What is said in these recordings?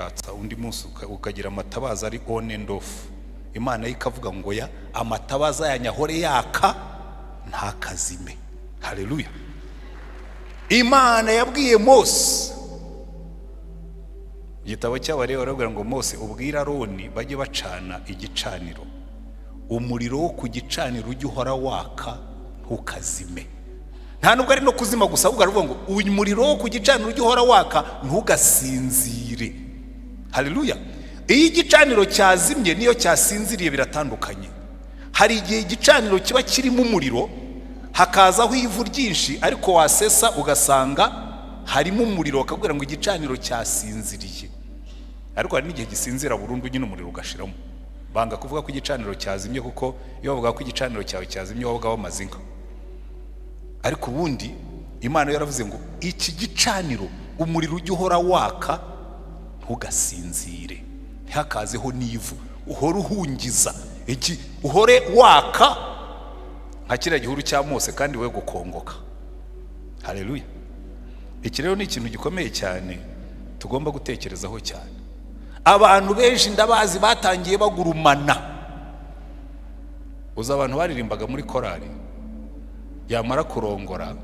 yatsa undi munsi ukagira amatabaza ari on and off. Imana ikavuga ngo ya amatabaza yanyahore yaka ntakazime. Haleluya. Imana yabwiye Mose, igitabo cy'Abalewi baravuga ngo Mose ubwira Aroni bajye bacana igicaniro, umuriro wo ku gicaniro ujye uhora waka ntukazime. Nta nubwo ari no kuzima gusa, ahubwo aravuga ngo umuriro wo ku gicaniro ujye uhora waka ntugasinzire. Haleluya. Iyo igicaniro cyazimye niyo cyasinziriye biratandukanye. Hari igihe igicaniro kiba kirimo umuriro hakazaho ivu ryinshi, ariko wasesa ugasanga harimo umuriro, akabwira ngo igicaniro cyasinziriye. Ariko hari n'igihe gisinzira burundu nyine umuriro ugashiramo. Banga kuvuga ko igicaniro cyazimye, kuko iyo bavuga ko igicaniro cyawe cyazimye wavuga wamaze inka. Ariko ubundi Imana yaravuze ngo iki gicaniro umuriro ujye uhora waka ntugasinzire, ntihakazeho n'ivu, uhora uhungiza, iki uhore waka nka kiriya gihuru cya Mose kandi we gukongoka. Haleluya. Iki rero ni ikintu gikomeye cyane tugomba gutekerezaho cyane. Abantu benshi ndabazi batangiye bagurumana. Uza abantu baririmbaga muri korali, yamara kurongora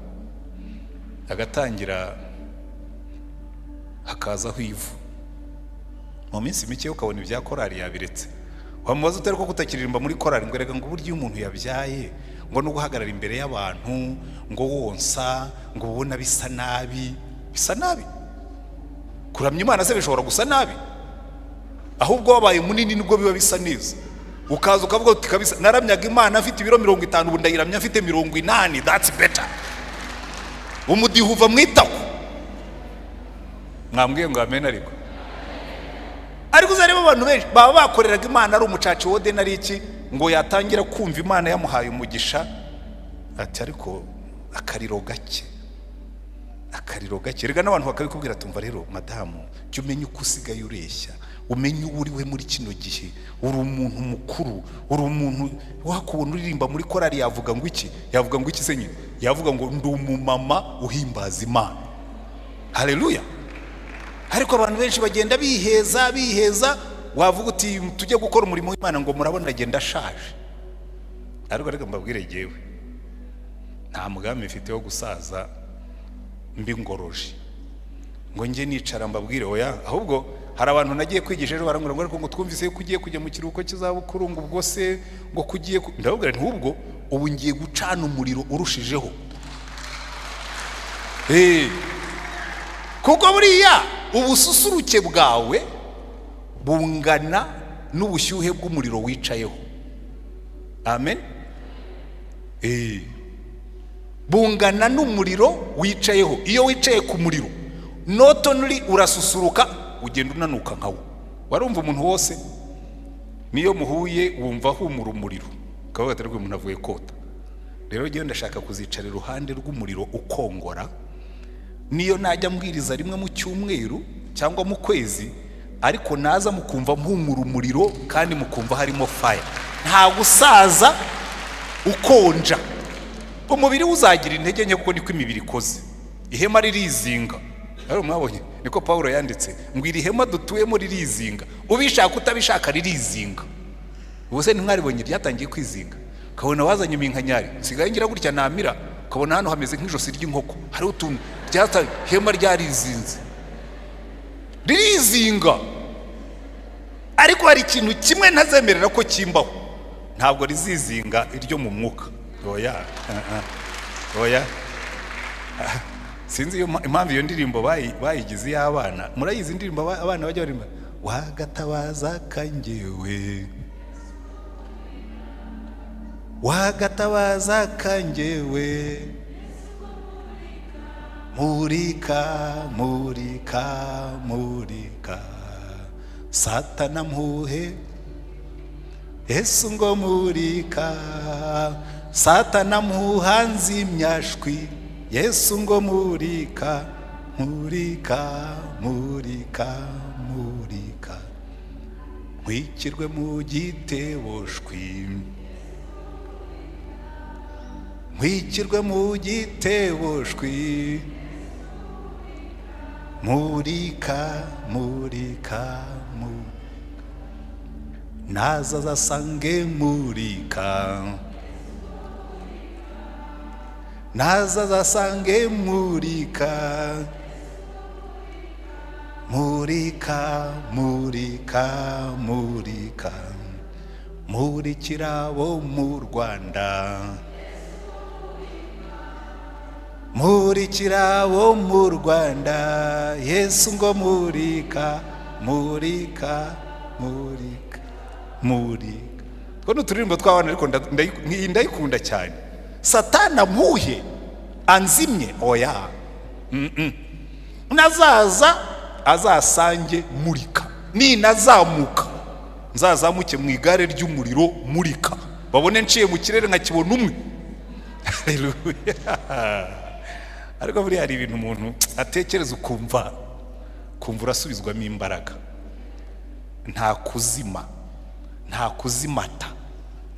agatangira hakazaho ivu, mu minsi mike ukabona ibya korali yabiretse. Wamubaza utari ko kutakiririmba muri korali, ngo rega ngo buryo umuntu yabyaye ngo no guhagarara imbere y'abantu ngo wonsa ngo ubona bisa nabi. Bisa nabi? Kuramya Imana se bishobora gusa nabi? Ahubwo wabaye munini nibwo biba bisa neza. Ukaza ukavuga uti kabisa naramyaga Imana afite ibiro 50 ubu ndayiramya afite 80. That's better. Umudiho uva mwitako. Mwambwiye ngo amen. Ariko uzareba abantu benshi baba bakoreraga Imana ari umucaci wode nari iki ngo yatangira kumva Imana yamuhaye umugisha ati ariko akariro gake. Rega n'abantu bakabikubwira tumva rero madamu cyo umenye uko usigaye ureshya, umenye uriwe muri kino gihe, uri umuntu mukuru, uri umuntu wakubona uririmba muri korali yavuga ngo iki? Yavuga ngo iki se nyine? Yavuga ngo ndi umumama uhimbaza Imana. Haleluya. Ariko abantu benshi bagenda biheza, wavuga uti tujye gukora umurimo w'Imana ngo murabona agenda ashaje. Ariko reka mbabwire jewe nta mugambi mfite wo gusaza mbingoroje ngo nje nicara mbabwire oya. Ahubwo hari abantu nagiye kwigisha rero barangura ariko ngo twumvise ko ugiye kujya mu kiruhuko kizabukuru ngo ubwo se ngo kugiye ndababwira nti ubwo ubu ngiye gucana umuriro urushijeho. Kuko buriya ubususuruke bwawe bungana n'ubushyuhe bw'umuriro wicayeho. Amen. Bungana n'umuriro wicayeho. Iyo wicaye ku muriro noto nuri urasusuruka ugenda unanuka nkawo. Warumva umuntu wose niyo muhuye wumva humura umuriro kavuga ati rwo umuntu avuye kota. Rero giye ndashaka kuzicara iruhande rw'umuriro ukongora. Niyo najya mbwiriza rimwe mu cyumweru cyangwa mu kwezi, ariko naza mukumva mpumura umuriro kandi mukumva harimo fire. Nta gusaza ukonja. Umubiri uzagira intege nke kuko niko imibiri ikoze. Ihema ririzinga. Ari mwabonye niko Paulo yanditse ngo iri hema dutuyemo ririzinga. Ubishaka utabishaka ririzinga. Ubuse ntimwaribonye ryatangiye kwizinga. Kabona wazanye iminkanyari. Sigaye ngira gutya namira. Kabona hano hameze nk'ijosi ry'inkoko. Hari utuntu ryata hema ryarizinze. Ririzinga. Ariko hari ikintu kimwe ntazemerera ko kimbaho. Ntabwo rizizinga iryo mu mwuka. Oya. Sinzi impamvu iyo ndirimbo bayigize y'abana. Murayizi indirimbo abana bajya barimba wagatabaza kangewe, wagatabaza kangewe, murika Satana mpuhe Yesu ngo murika, Satana muhanzi myashwi, Yesu ngo murika nkwikirwe mu giteboshwi, nkwikirwe mu giteboshwi, murika naza zasange murika naza zasange murika murikira bo mu Rwanda murikira bo mu Rwanda Yesu ngo murika kono turirimbo twabana ariko ndayikunda cyane. Satana muhe anzimye oya nazaza azasange murika ni nazamuka nzazamuke mu igare ry'umuriro murika babone nciye mu kirere nkakibona umwe. Haleluya. Ariko buri hari ibintu umuntu atekereza ukumva urasubizwamo imbaraga. Nta kuzima, nta kuzimata,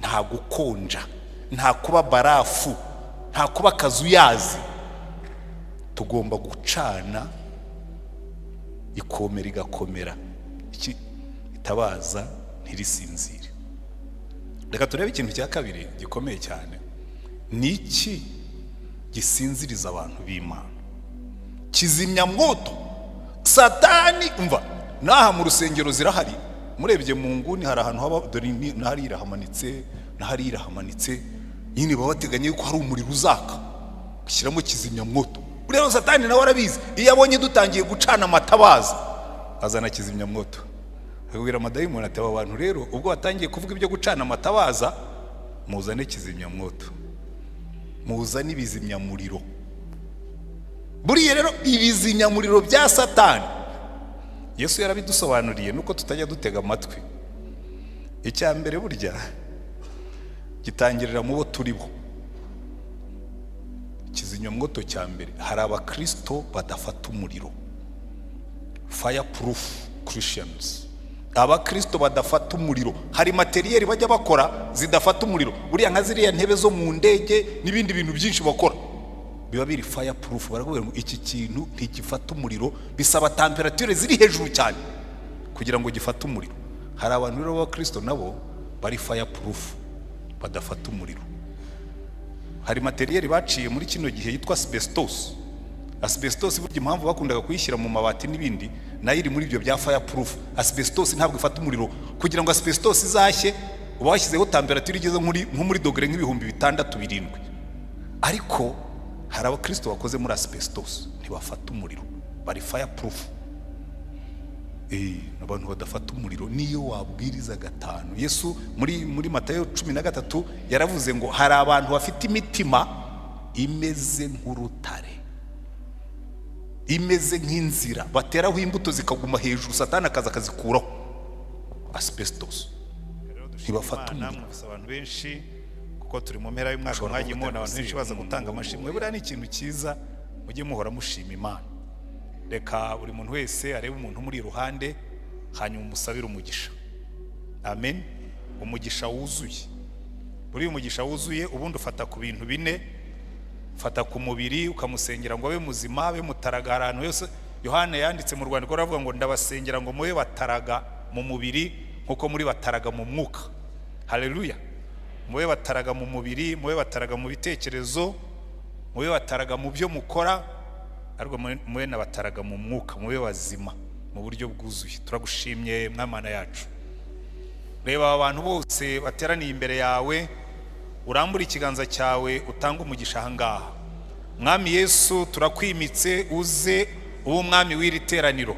nta gukonja, nta kuba barafu, nta kuba kazuyazi. Tugomba gucana ikomera igakomera, iki itabaza ntirisinzire. Reka turebe ikintu cya kabiri gikomeye cyane. Niki gisinziriza abantu b'Imana? Kizimya mwoto. Satani umva naha mu rusengero zirahari, murebye mu nguni hari ahantu haba dore nahari irahamanitse nahari irahamanitse, nyine baba bateganye ko hari umuriro uzaka gushyiramo kizimya mwoto. Urero Satani nawe arabizi, iyo abonye dutangiye gucana amatabaza azana kizimya mwoto. Akubwira amadayimoni ati aba bantu rero ubwo batangiye kuvuga ibyo gucana amatabaza muzane kizimya mwoto, muzane ibizimya muriro. Buriya rero ibizimya muriro bya Satani Yesu yarabidusobanuriye nuko tutajya dutega amatwi. Icya mbere burya gitangirira mu bo turibo. Kizimya mwoto cya mbere, hari abakristo badafata umuriro, fireproof Christians. Abakristo badafata umuriro, hari materiel bajya bakora zidafata umuriro. Buriya nka ziriya ntebe zo mu ndege n'ibindi bintu byinshi bakora biba biri fireproof. Baravuga ngo iki kintu ntigifata umuriro, bisaba temperature ziri hejuru cyane kugira ngo gifate umuriro. Hari abantu rero b'abakristo nabo bari fireproof badafata umuriro. Hari materiel baciye muri kino gihe yitwa asbestos. Asbestos burya impamvu bakundaga kuyishyira mu mabati n'ibindi nayo iri muri ibyo bya fireproof. Asbestos ntabwo ifata umuriro. Kugira ngo asbestos izashye uba washyizeho temperature igeze nko muri dogere nk'ibihumbi 6-7. Ariko hari abakristo bakoze muri asbestos ntibafata umuriro, bari fireproof. Abantu badafata umuriro niyo wabwiriza 5. Yesu muri Matayo 13 yaravuze ngo hari abantu bafite imitima imeze nk'urutare, imeze nk'inzira bateraho imbuto zikaguma hejuru, Satani akaza akazikuraho. Asbestos ntibafata umuriro. Abantu benshi kuko turi mu mpera y'umwaka mwagiye mubona abantu benshi baza gutanga amashimwe. Buriya ni ikintu cyiza, mujye muhora mushima Imana. Reka buri muntu wese arebe umuntu muri iruhande hanyuma umusabire umugisha. Amen. Umugisha wuzuye. Buri umugisha wuzuye ubundi ufata ku bintu 4. Fata ku mubiri ukamusengera ngo abe muzima, abe mutaraga. Ahantu yose Yohana yanditse mu Rwanda aravuga ngo ndabasengera ngo mube bataraga mu mubiri nkuko muri bataraga mu mwuka. Haleluya. Mube bataraga mu mubiri, mube bataraga mu bitekerezo, mube bataraga mu byo mukora, ariko mube nabataraga mu mwuka, mube bazima mu buryo bwuzuye. Turagushimye Mwamana yacu. Reba abantu bose bateraniye imbere yawe, urambura ikiganza cyawe utanga umugisha ahangaha. Mwami Yesu turakwimitse uze uwo mwami w'iri teraniro.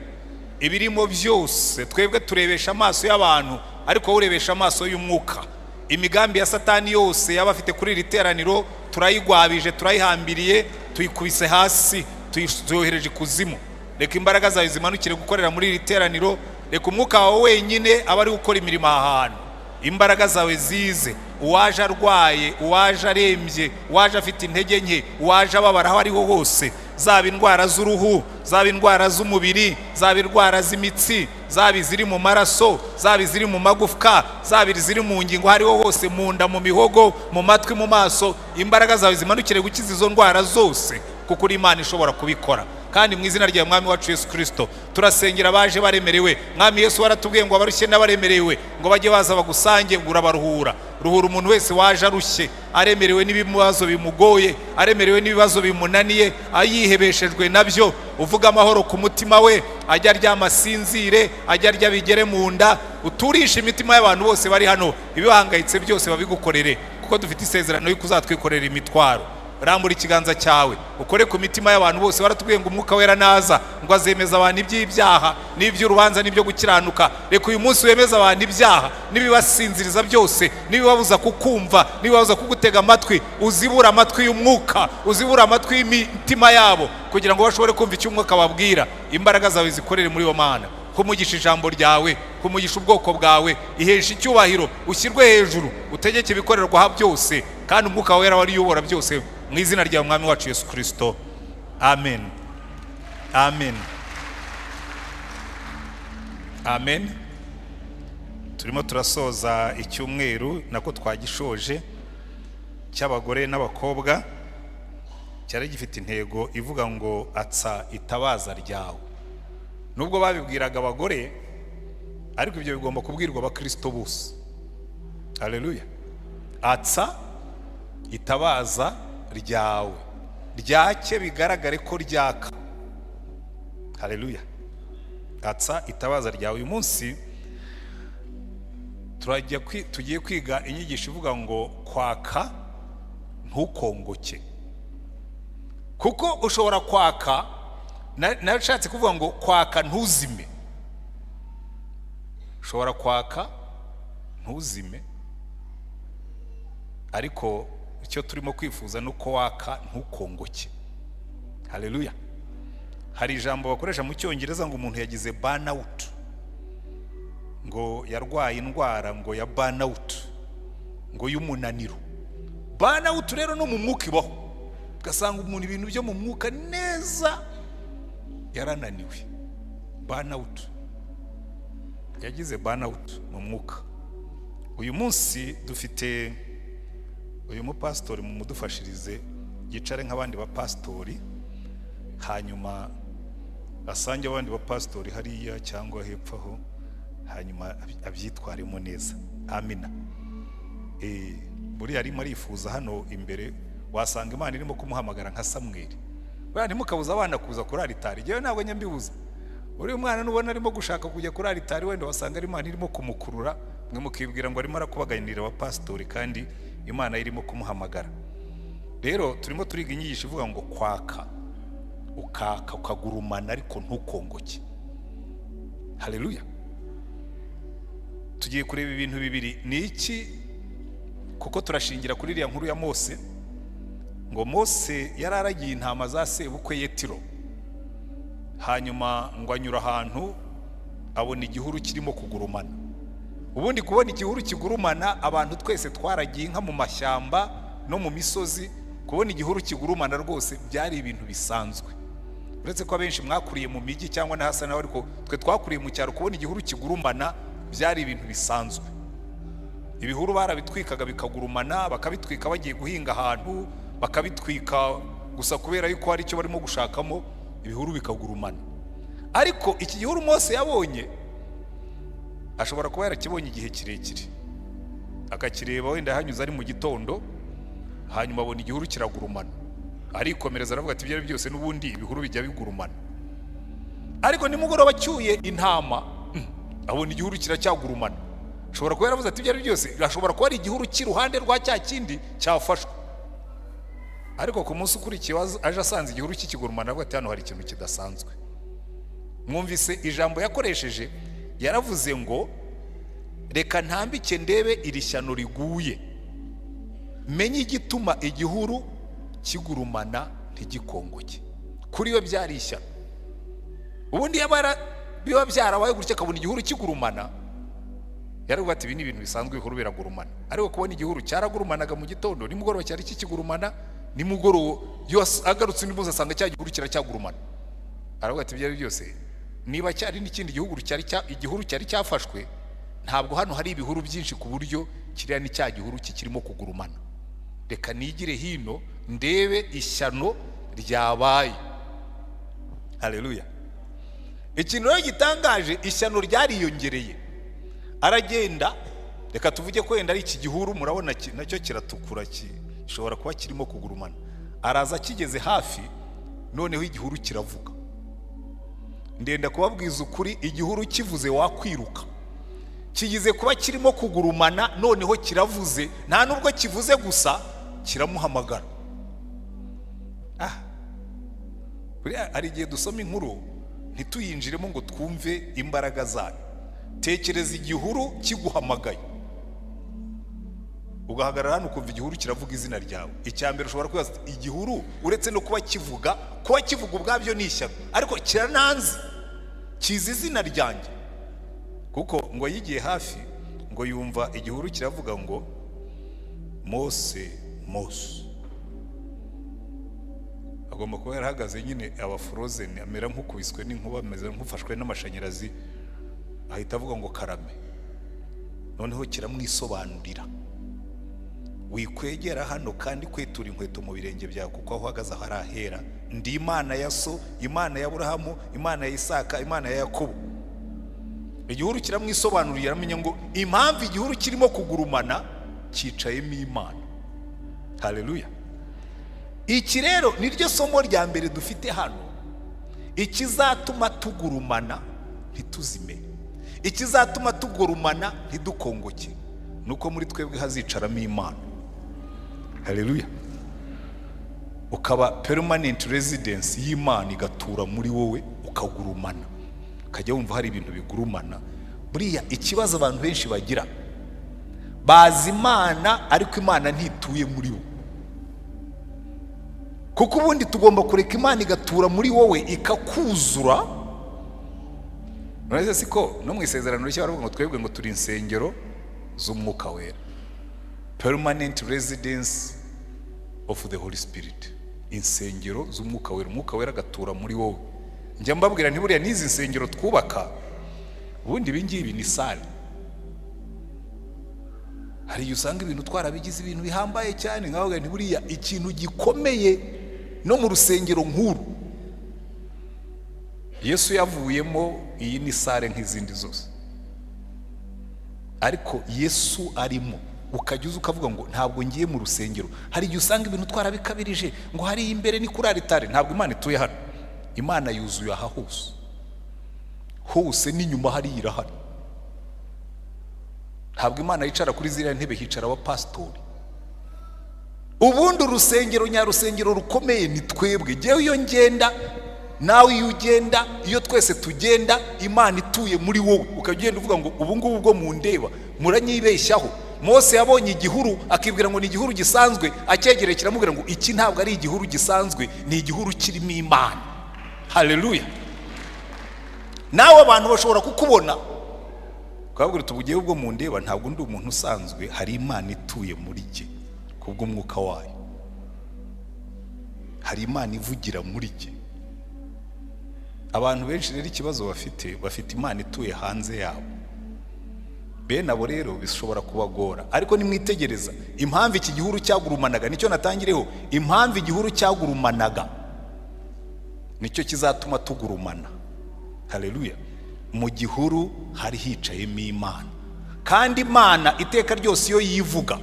Ibirimo byose twebwe turebesha amaso y'abantu, ariko urebesha amaso y'umwuka. Imigambi ya Satani yose yaba afite kuri iri teraniro turayigwabije, turayihambiriye, tuyikubise hasi, tuyohereje kuzimu. Reka imbaraga zawe zimanukire gukorera muri iri teraniro. Reka umwuka wawe wenyine aba ari gukora imirimo ahantu. Imbaraga zawe zize, uwaje arwaye, uwaje arembye, uwaje afite intege nke, uwaje ababara aho ariho hose, zaba indwara z'uruhu, zaba indwara z'umubiri, zaba indwara z'imitsi, zaba iziri mu maraso, zaba iziri mu magufwa, zaba iziri mu ngingo, hariho hose, mu nda, mu mihogo, mu matwi, mu maso. Imbaraga zawe zimanukire gukiza izo ndwara zose kuko uri Imana ishobora kubikora. kandi mu izina rya mwami wacu Yesu Kristo turasengera baje baremerewe. Mwami Yesu waratubwiye ngo abarushye n'abaremerewe ngo bajye baza bagusange ngo urabaruhura. Ruhura umuntu wese waje arushye, aremerewe n'ibibazo bimugoye, aremerewe n'ibibazo bimunaniye, ayihebeshejwe nabyo, uvuga amahoro ku mutima we, ajya ryamasinzire, ajya rya bigere mu nda, uturisha imitima y'abantu bose bari hano, ibihangayitse byose babigukorere, kuko dufite isezerano y'uko uzatwikorera imitwaro. Rambura ikiganza cyawe ukore ku mitima y'abantu bose. Waratubwiye ngo umwuka wera naza ngo azemeza abantu iby'ibyaha n'iby'urubanza n'ibyo gukiranuka. Reka uyu munsi wemeza abantu ibyaha n'ibibasinziriza byose, n'ibibabuza kukumva, n'ibibabuza kugutega amatwi, uzibura amatwi y'umwuka, uzibura amatwi y'imitima yabo, kugira ngo bashobore kumva icyo umwuka babwira. Imbaraga zawe zikorere muri yo Mana, kumugisha ijambo ryawe, kumugisha ubwoko bwawe, ihesha icyubahiro, ushyirwe hejuru, utegeke ibikorerwa aha byose, kandi umwuka wera wari uyobora byose, mu izina rya mwami wacu Yesu Kristo. Amen. Amen. Amen. Turimo turasoza icyumweru nako twagishoje cy'abagore n'abakobwa, cyari gifite intego ivuga ngo atsa itabaza ryawe. Nubwo babibwiraga abagore, ariko ibyo bigomba kubwirwa abakristo bose. Haleluya. Atsa itabaza ryawe, ryake bigaragare ko ryaka. Haleluya. Atsa itabaza ryawe. Uyu munsi tugiye kwiga inyigisho ivuga ngo kwaka ntukongoke. Kuko ushobora kwaka, nashatse kuvuga ngo kwaka ntuzime. Ushobora kwaka ntuzime, ariko icyo turimo kwifuza nuko waka ntukongoke. Haleluya. Hari ijambo bakoresha mu cyongereza ngo umuntu yagize burnout, ngo yarwaye indwara ngo ya burnout, ngo y'umunaniro. Burnout rero no mu mwuka ibaho, ugasanga umuntu ibintu byo mu mwuka neza yarananiwe. Burnout, yagize burnout mu mwuka. Uyu munsi dufite uyu mupastori mu mudufashirize yicare nk'abandi bapastori, hanyuma asange abandi bapastori hariya cyangwa hepfo aho, hanyuma abyitwaremo neza. Amina. Buri arimo arifuza hano imbere, wasanga Imana irimo kumuhamagara nka Samweli. Bwana ntimukabuza abana kuza kuri alitari. Jewe ntabwo nyambibuza. Uri umwana nubona arimo gushaka kujya kuri alitari, wenda wasanga Imana irimo kumukurura, mwe mukibwira ngo arimo arakubaganirira abapastori, kandi Imana irimo kumuhamagara. Rero turimo turiga inyigisho ivuga ngo kwaka, ukaka ukagurumana ariko ntukongoke. Haleluya. Tugiye kureba ibintu bibiri. Ni iki? Kuko turashingira kuri iriya nkuru ya Mose, ngo Mose yararagiye intama za sebukwe Yetiro, hanyuma ngo anyura ahantu abona igihuru kirimo kugurumana. Ubundi kubona igihuru kigurumana, abantu twese twaragiye inka mu mashyamba no mu misozi, kubona igihuru kigurumana rwose byari ibintu bisanzwe. Uretse ko abenshi mwakuriye mu migi cyangwa na hasa nawe, ariko twe twakuriye mu cyaro, kubona igihuru kigurumana byari ibintu bisanzwe. Ibihuru barabitwikaga bikagurumana, bakabitwika bagiye guhinga ahantu, bakabitwika gusa kubera yuko hari icyo barimo gushakamo, ibihuru bikagurumana. Ariko iki gihuru Mose yabonye, ashobora kuba yarakibonye igihe kirekire, akakireba wenda hanyuze ari mu gitondo, hanyuma abona igihuru kiragurumana, arikomereza aravuga ati ibyo byose n'ubundi ibihuru bijya bigurumana. Ariko nimugoroba cyuye intama, abona igihuru kiracyagurumana. Ashobora kuba yaravuze ati ibyo byose ashobora kuba ari igihuru cy'iruhande rwa cya kindi cyafashwe. Ariko ku munsi ukurikiye aje asanze igihuru kikigurumana, aravuga ati hano hari ikintu kidasanzwe. Mwumvise ijambo yakoresheje, yaravuze ngo reka ntambike ndebe iri shyano riguye, menye igituma igihuru kigurumana ntigikongoke. Kuri we byari ishyano. Ubundi biba byarabaye gutya akabona igihuru kigurumana, yaravuga ati ibi ni ibintu bisanzwe, ibihuru biragurumana. Ariko kubona igihuru cyaragurumanaga mu gitondo, nimugoroba cyari kikigurumana, nimugoroba yo agarutse undi munsi asanga cya gihuru kiracyagurumana. Aravuga ati ibyo byose niba cyari n'ikindi igihuru cyari cyafashwe, ntabwo hano hari ibihuru byinshi ku buryo kiriya ni cya gihuru kikirimo kugurumana. Reka nigire hino ndebe ishyano ryabaye. Haleluya. Ikintu rero gitangaje, ishyano ryariyongereye. Aragenda, reka tuvuge ko wenda ari iki gihuru, murabona nacyo kiratukura, gishobora kuba kirimo kugurumana. Araza kigeze hafi, noneho igihuru kiravuga. Ndenda kubabwiza ukuri, igihuru kivuze wakwiruka. Kigize kuba kirimo kugurumana, noneho kiravuze, nta nubwo kivuze gusa, kiramuhamagara. Buriya ari igihe dusoma inkuru ntituyinjiremo ngo twumve imbaraga zayo. Tekereza igihuru kiguhamagaye, ugahagarara hano ukumva igihuru kiravuga izina ryawe. Icyambere ushobora kwibaza, igihuru uretse no kuba kivuga ubwabyo ni ishyano, ariko kirananzi, kizi izina ryanjye. Kuko ngo yigiye hafi, ngo yumva igihuru kiravuga ngo Mose, Mose. Agomba kuba yarahagaze nyine aba frozen, amera nk'ukubiswe n'inkuba, ameze nk'ufashwe n'amashanyarazi, ahita avuga ngo karame. Noneho kiramwisobanurira, wikwegera hano kandi kwetura inkweto mu birenge byawe, kuko aho uhagaze aho ari ahera. Ndi Imana ya so, Imana ya Aburahamu, Imana ya Isaka, Imana ya Yakobo. Igihuru kiramwisobanurira, aramenya ngo impamvu igihuru kirimo kugurumana cyicayemo Imana. Haleluya. Iki rero niryo somo rya mbere dufite hano. Ikizatuma tugurumana ntituzime, ikizatuma tugurumana ntidukongoke, nuko muri twebwe hazicaramo Imana. Haleluya. Ukaba permanent residence y'Imana, igatura muri wowe, ukagurumana, ukajya wumva hari ibintu bigurumana. Buriya ikibazo abantu benshi bagira, bazi Imana ariko Imana ntituye muri bo. Kuko ubundi tugomba kureka Imana igatura muri wowe, ikakuzura. None siko no mu isezerano rishya baravuga ngo twebwe ngo turi insengero z'Umwuka Wera, permanent residence of the Holy Spirit. Insengero z'Umwuka Wera, Umwuka Wera agatura muri wowe. Njya mbabwira ntiburiya n'izi nsengero twubaka, ubundi ibingibi ni sale. Hari usanga ibintu twarabigize ibintu bihambaye cyane, nkaho ntiburiya ikintu gikomeye no mu rusengero nkuru Yesu yavuyemo, iyi ni sale nk'izindi zose, ariko Yesu arimo. Ukajya ukavuga ngo ntabwo ngiye mu rusengero. Hari igihe usanga ibintu twarabikabirije, ngo hari imbere ni kuri aritari. Ntabwo Imana ituye hano, Imana yuzuye aha hose, hose n'inyuma hari irahari. Ntabwo Imana yicara kuri ziriya ntebe, hicara abapasitori. Ubundi urusengero nyarusengero rukomeye ni twebwe. Jewe iyo ngenda, nawe iyo ugenda, iyo twese tugenda, Imana ituye muri wowe. Ukagenda uvuga ngo ubu ngubu bwo mundeba muranyibeshyaho. Mose yabonye igihuru akibwira ngo ni igihuru gisanzwe, acyegereye kiramubwira ngo iki ntabwo ari igihuru gisanzwe, ni igihuru kirimo Imana. Haleluya. Nawe abantu bashobora kukubona ukabwira tubugiye ubwo mundeba, ntabwo ndi umuntu usanzwe, hari Imana ituye muri jye kubw'umwuka wayo. Hari Imana ivugira muri jye. Abantu benshi rero ikibazo bafite Imana ituye hanze yabo. Bene abo rero bishobora kubagora, ariko nimwitegereza impamvu iki gihuru cyagurumanaga. Nicyo natangireho, impamvu igihuru cyagurumanaga nicyo kizatuma tugurumana. Haleluya. Mu gihuru hari hicayemo Imana, kandi Imana iteka ryose iyo yivuga,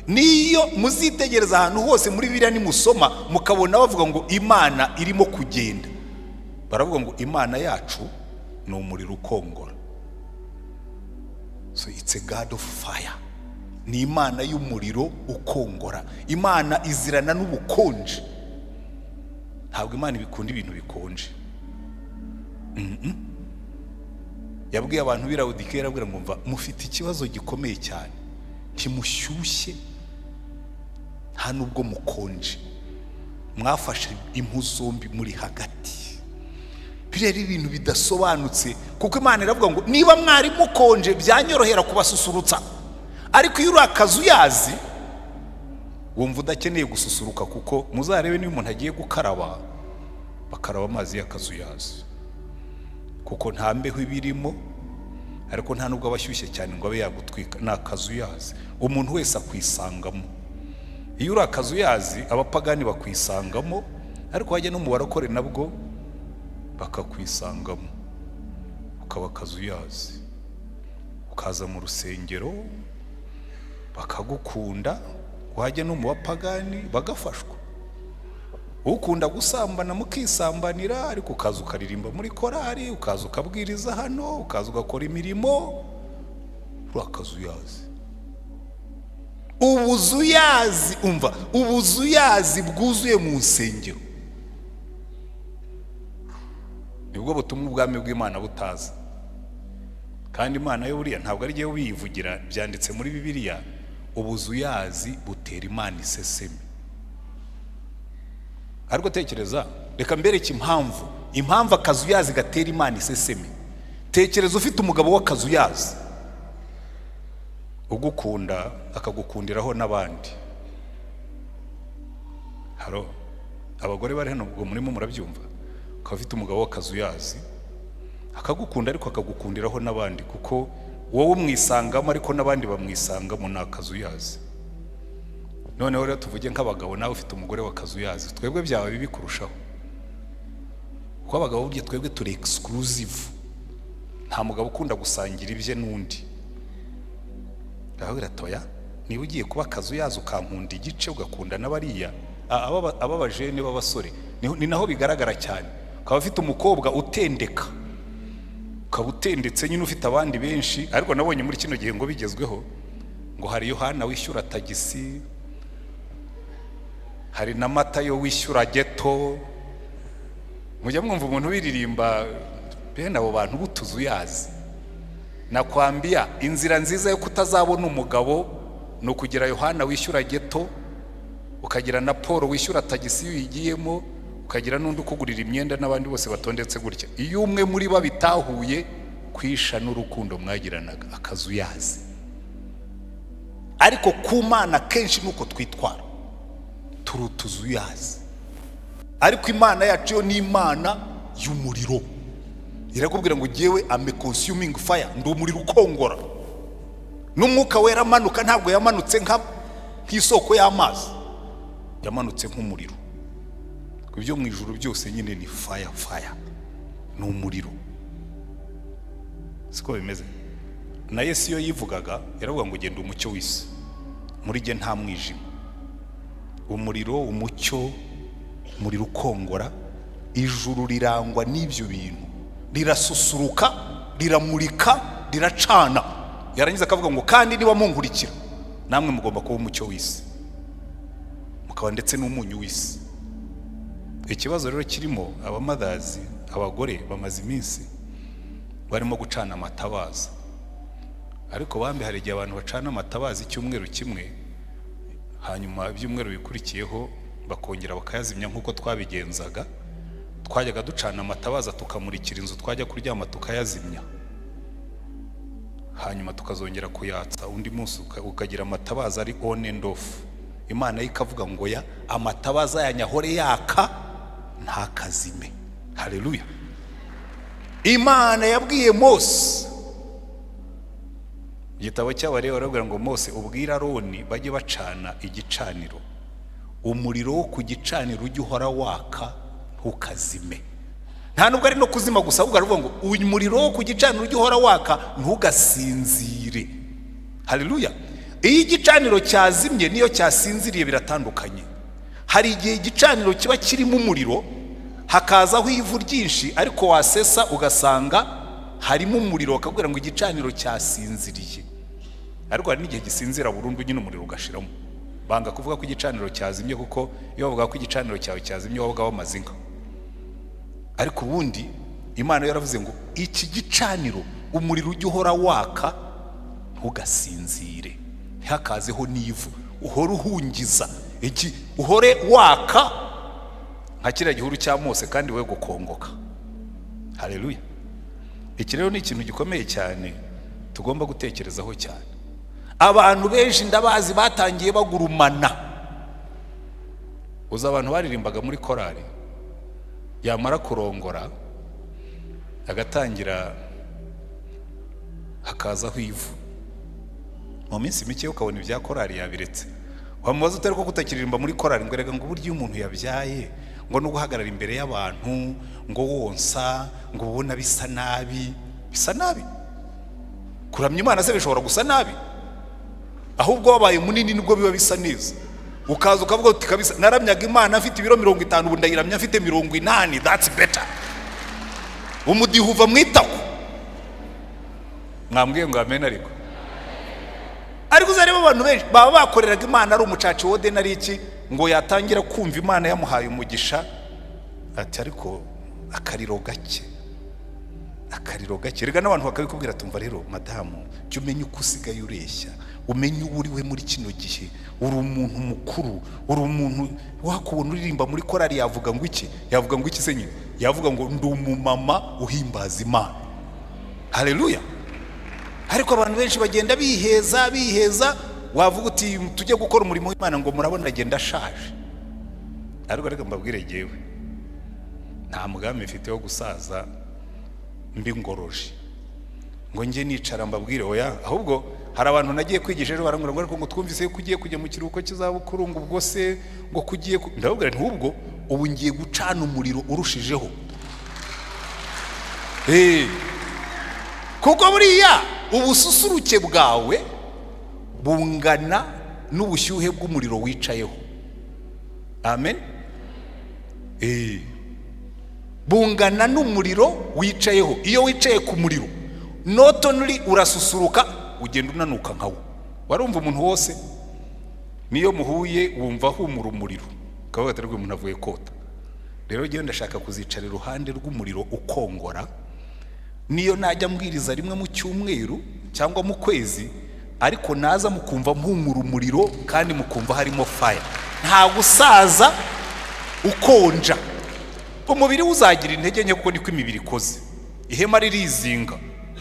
niyo muzitegereza ahantu hose muri Bibiliya nimusoma mukabona bavuga ngo Imana irimo kugenda, baravuga ngo Imana yacu ni umuriro ukongora. So it's a God of fire. Ni Imana y'umuriro ukongora. Imana izirana n'ubukonje. Ntabwo Imana ibikunda ibintu bikonje. Yabwiye abantu birawudike, yarabwira ngo mva mufite ikibazo gikomeye cyane, kimushyushye nta nubwo mukonje, mwafashe impu zombi muri hagati. Birera ibintu bidasobanutse, kuko Imana iravuga ngo niba mwari mukonje byanyorohera kubasusurutsa, ariko iyo urakaza uyazi wumva udakeneye gususuruka. Kuko muzarebe niba umuntu agiye gukaraba, bakaraba amazi y'akazuyazi, kuko nta mbeho ibirimo, ariko nta nubwo abashyushye cyane ngo abe yagutwika. Ni akazuyazi, umuntu wese akwisangamo. Iyo uri akazuyazi abapagani bakwisangamo, ariko wajya no mu barokore nabwo bakakwisangamo ukaba akazuyazi, ukaza mu rusengero bakagukunda, wajya no mu bapagani bagafashwa, ukunda gusambana mukisambanira, ariko ukaza ukaririmba muri korari, ukaza ukabwiriza hano, ukaza ugakora imirimo, urakazuyazi. Ubuzuyazi, umva, ubuzuyazi bwuzuye mu nsengero nibwo butumwa ubwami bw'Imana butaza. Kandi Imana yo buriya ntabwo ari giye wivugira, byanditse muri Bibiliya, ubuzuyazi butera Imana iseseme. Ariko tekereza, reka mbereke impamvu akazuyazi gatera Imana iseseme. Tekereza ufite umugabo w'akazuyazi ugukunda, akagukundiraho n'abandi. Haro abagore bari hano ubwo murimo murabyumva, ukaba ufite umugabo w'akazuyazi akagukunda, ariko akagukundiraho n'abandi, kuko wowe mwisangamo ariko n'abandi bamwisangamo, ni akazuyazi. Noneho rero tuvuge nk'abagabo, nawe ufite umugore w'akazuyazi, twebwe byaba bibi kurushaho, kuko abagabo burya twebwe turi exclusive. Nta mugabo ukunda gusangira ibye n'undi. Aho biratoya, niba ugiye kuba akazuyazi ukankunda igice, ugakunda n'abariya ababajene b'abasore, ni naho bigaragara cyane. Ukaba ufite umukobwa utendeka, ukaba utendetse nyine ufite abandi benshi. Ariko nabonye muri kino gihe ngo bigezweho, ngo hari Yohana wishyura tagisi, hari na Matayo wishyura geto. Mujya mwumva umuntu biririmba bene abo bantu butuzuyazi. Nakwambia inzira nziza yo kutazabona umugabo no kugira Yohana wishyura geto, ukagira na Paul wishyura tagisi yigiyemo, ukagira n'undi ukugurira imyenda, n'abandi bose batondetse gutya. Iyo umwe muri bo bitahuye kwisha n'urukundo mwagiranaga, akazuyazi. Ariko ku Mana kenshi nuko twitwara, turutuzuyazi. Ariko Imana yacu yo ni Imana y'umuriro. Irakubwira ngo jewe ame consuming fire, ndi umuriro ukongora. N'umwuka wera amanuka, ntabwo yamanutse nk'isoko y'amazi, yamanutse nk'umuriro. Ibyo mu ijuru byose nyine ni fire, ni umuriro. Siko bimeze. Na Yesu yo yivugaga, yaravuga ngo genda umucyo w'isi, muri je nta mwijima. Umuriro, umucyo, umuriro ukongora. Ijuru rirangwa n'ibyo bintu, rirasusuruka, riramurika, riracana. Yarangiza akavuga ngo kandi niba munkurikira, namwe mugomba kuba umucyo w'isi, mukaba ndetse n'umunyu w'isi. Ikibazo rero kirimo abamadazi, abagore bamaze iminsi barimo gucana amatabaza. Ariko bambe hari igihe abantu bacana amatabaza icyumweru kimwe, hanyuma ibyumweru bikurikiyeho bakongera bakayazimya nk'uko twabigenzaga. Twajyaga ducana amatabaza tukamurikira inzu, twajya kuryama tukayazimya, hanyuma tukazongera kuyatsa undi munsi, ukagira amatabaza ari on and off. Imana ikavuga ngo ya amatabaza yanyahore yaka ntakazime. Haleluya. Imana yabwiye Mose, igitabo cy'Abalewi baravuga ngo Mose ubwira Aroni bajye bacana igicaniro, umuriro wo ku gicaniro ujye uhora waka ntukazime. Nta nubwo ari no kuzima gusa, ahubwo aravuga ngo umuriro wo ku gicaniro ujye uhora waka ntugasinzire. Haleluya. Iyo igicaniro cyazimye niyo cyasinziriye biratandukanye. Hari igihe igicaniro kiba kirimo umuriro, hakazaho ivu ryinshi, ariko wasesa ugasanga harimo umuriro, akabwira ngo igicaniro cyasinziriye. Ariko hari n'igihe gisinzira burundu nyine umuriro ugashiramo. Banga kuvuga ko igicaniro cyazimye, kuko iyo bavuga ko igicaniro cyawe cyazimye wavuga wamaze inka. Ariko ubundi Imana yaravuze ngo iki gicaniro umuriro ujye uhora waka ntugasinzire, ntihakazeho n'ivu, uhora uhungiza, iki uhore waka nka kiriya gihuru cya Mose, kandi we gukongoka. Haleluya. Iki rero ni ikintu gikomeye cyane tugomba gutekerezaho cyane. Abantu benshi ndabazi batangiye bagurumana. Uza abantu baririmbaga muri korari, yamara kurongora agatangira hakazaho ivu, mu minsi mike ukabona ibya korari yabiretse. Wamubaza utari ko kutakiririmba muri korari, ngo erega ngo buryo umuntu yabyaye ngo no guhagarara imbere y'abantu ngo wonsa ngo ubona bisa nabi kuramya Imana se bishobora gusa nabi ahubwo wabaye munini nibwo biba bisa neza ukaza ukavuga uti kabisa naramyaga Imana afite ibiro 50 ubu ndayiramya afite 80 that's better umudiho uva mwitako mwambwiye ngo amen ariko uzareba abantu benshi baba bakoreraga Imana ari umucaci wode nari iki ngo yatangira kumva Imana yamuhaye umugisha ati ariko akariro gake rega n'abantu bakabikubwira tumva rero madamu cyo umenye uko usigaye ureshya umenye uriwe muri kino gihe uri umuntu mukuru uri umuntu wakubona uririmba muri korari yavuga ngo iki se nyine yavuga ngo ndi umumama uhimbaza Imana haleluya ariko abantu benshi bagenda biheza wavuga uti tujye gukora umurimo w'Imana ngo murabona agenda ashaje ariko reka mbabwire jewe nta mugambi mfite wo gusaza mbingoroje ngo nje nicara mbabwire oya ahubwo hari abantu nagiye kwigisha ejo barangura ngo twumvise yuko ugiye kujya mu kiruhuko cy'izabukuru ngo ubwo se ngo kugiye ndababwira nti ubwo ubu ngiye gucana umuriro urushijeho kuko buriya ubususuruke bwawe bungana n'ubushyuhe bw'umuriro wicayeho amen bungana n'umuriro wicayeho iyo wicaye ku muriro notonuri urasusuruka ugenda unanuka nkawo warumva umuntu wose niyo muhuye wumva humura umuriro kavuga ati rwo umuntu avuye kota rero giye ndashaka kuzicara iruhande rw'umuriro ukongora niyo najya mbwiriza rimwe mu cyumweru cyangwa mu kwezi ariko naza mukumva mpumura umuriro kandi mukumva harimo fire nta gusaza ukonja umubiri uzagira intege nke kuko niko imibiri ikoze ihema ririzinga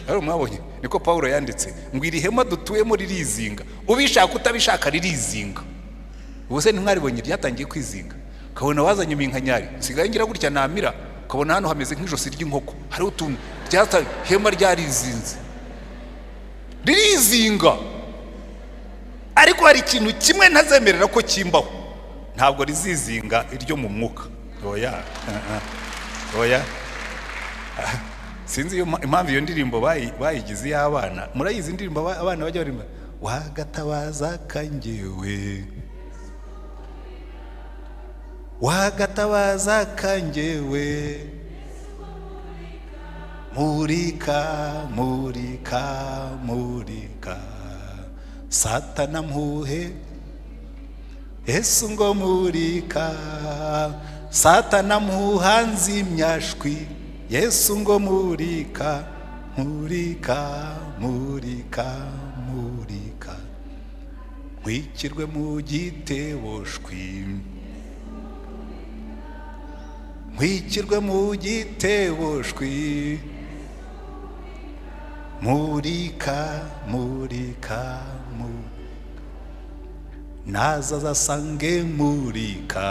ari mwabonye niko Paulo yanditse ngo iri hema dutuyemo ririzinga ubishaka utabishaka ririzinga ubuse ntimwaribonye ryatangiye kwizinga kabona wazanye iminkanyari sigaye ngira gutya namira kabona hano hameze nk'ijosi ry'inkoko hari utuntu ryata hema ryarizinze ririzinga ariko hari ikintu kimwe ntazemerera ko kimbaho ntabwo rizizinga iryo mu mwuka oya sinzi impamvu iyo ndirimbo bayigize y'abana murayizi indirimbo abana bajya barimba wagatabaza kangewe murika satana mpuhe Yesu ngo murika satana muhanzi imyashwi Yesu ngo murika nkwikirwe mu giteboshwi murika naza zasange murika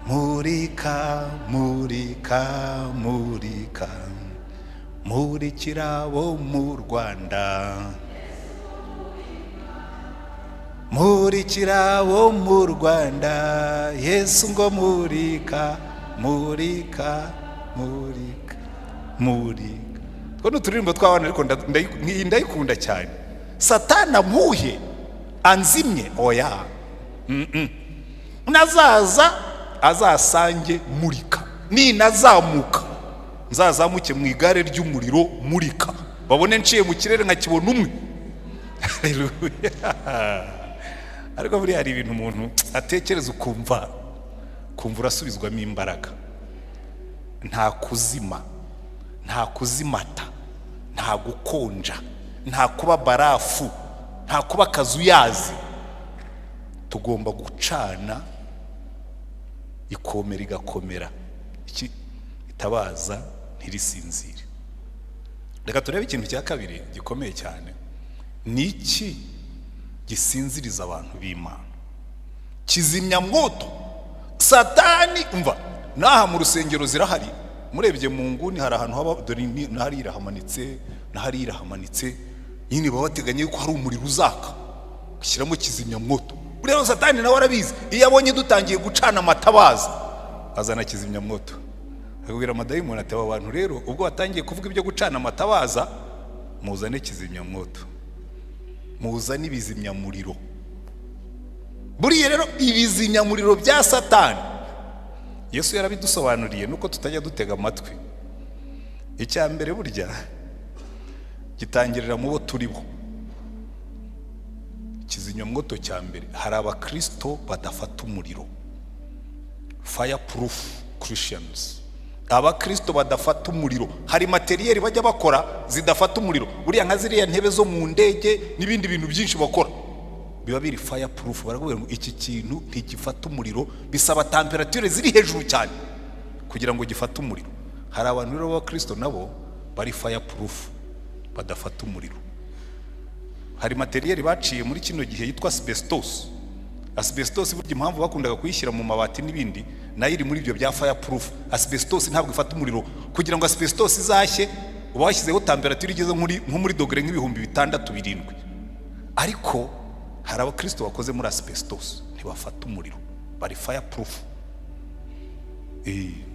murikira abo mu Rwanda Yesu ngo murika kono turirimbo twabana ariko ndayikunda cyane satana muhe anzimye oya nazaza azasange murika ni nazamuka nzazamuke mu igare ry'umuriro murika babone nciye mu kirere nkakibona umwe ariko buri hari ibintu umuntu atekereza ukumva urasubizwamo imbaraga nta kuzima nta kuzimata nta gukonja nta kuba barafu nta kuba akazuyazi tugomba gucana ikomera igakomera iki itabaza ntirisinzire reka turebe ikintu cya kabiri gikomeye cyane niki gisinziriza abantu b'Imana kizimya mwoto satani umva naha mu rusengero zirahari murebye mu nguni hari ahantu haba dore nahari irahamanitse nyine baba bateganya yuko hari umuriro uzaka gushyiramo kizimyamwoto. Buriya Satani nawe arabizi, iyo abonye dutangiye gucana amatabaza azana kizimyamwoto, akabwira amadayimoni ati aba bantu rero ubwo batangiye kuvuga ibyo gucana amatabaza muzane kizimyamwoto, muzane ibizimyamuriro. Buriya rero ibizimyamuriro bya Satani Yesu yarabidusobanuriye nuko tutajya dutega amatwi. Icya mbere burya gitangirira mu bo turibo. Kizimyamwoto cya mbere, hari abakristo badafata umuriro, fireproof Christians. Abakristo badafata umuriro, hari materiyeri bajya bakora zidafata umuriro. Buriya nka ziriya ntebe zo mu ndege n'ibindi bintu byinshi bakora biba biri fireproof. Barakubwira ngo iki kintu ntigifata umuriro, bisaba temperature ziri hejuru cyane kugira ngo gifate umuriro. Hari abantu rero b'abakristo nabo bari fireproof, badafata umuriro. Hari materiyeri baciye muri kino gihe yitwa asbestos. Asbestos burya impamvu bakundaga kuyishyira mu mabati n'ibindi nayo iri muri ibyo bya fireproof. Asbestos ntabwo ifata umuriro. Kugira ngo asbestos izashye uba washyizeho temperature igeze nko muri dogere nk'ibihumbi 6-7. Ariko hari abakristo bakoze muri asbestos ntibafata umuriro, bari fireproof.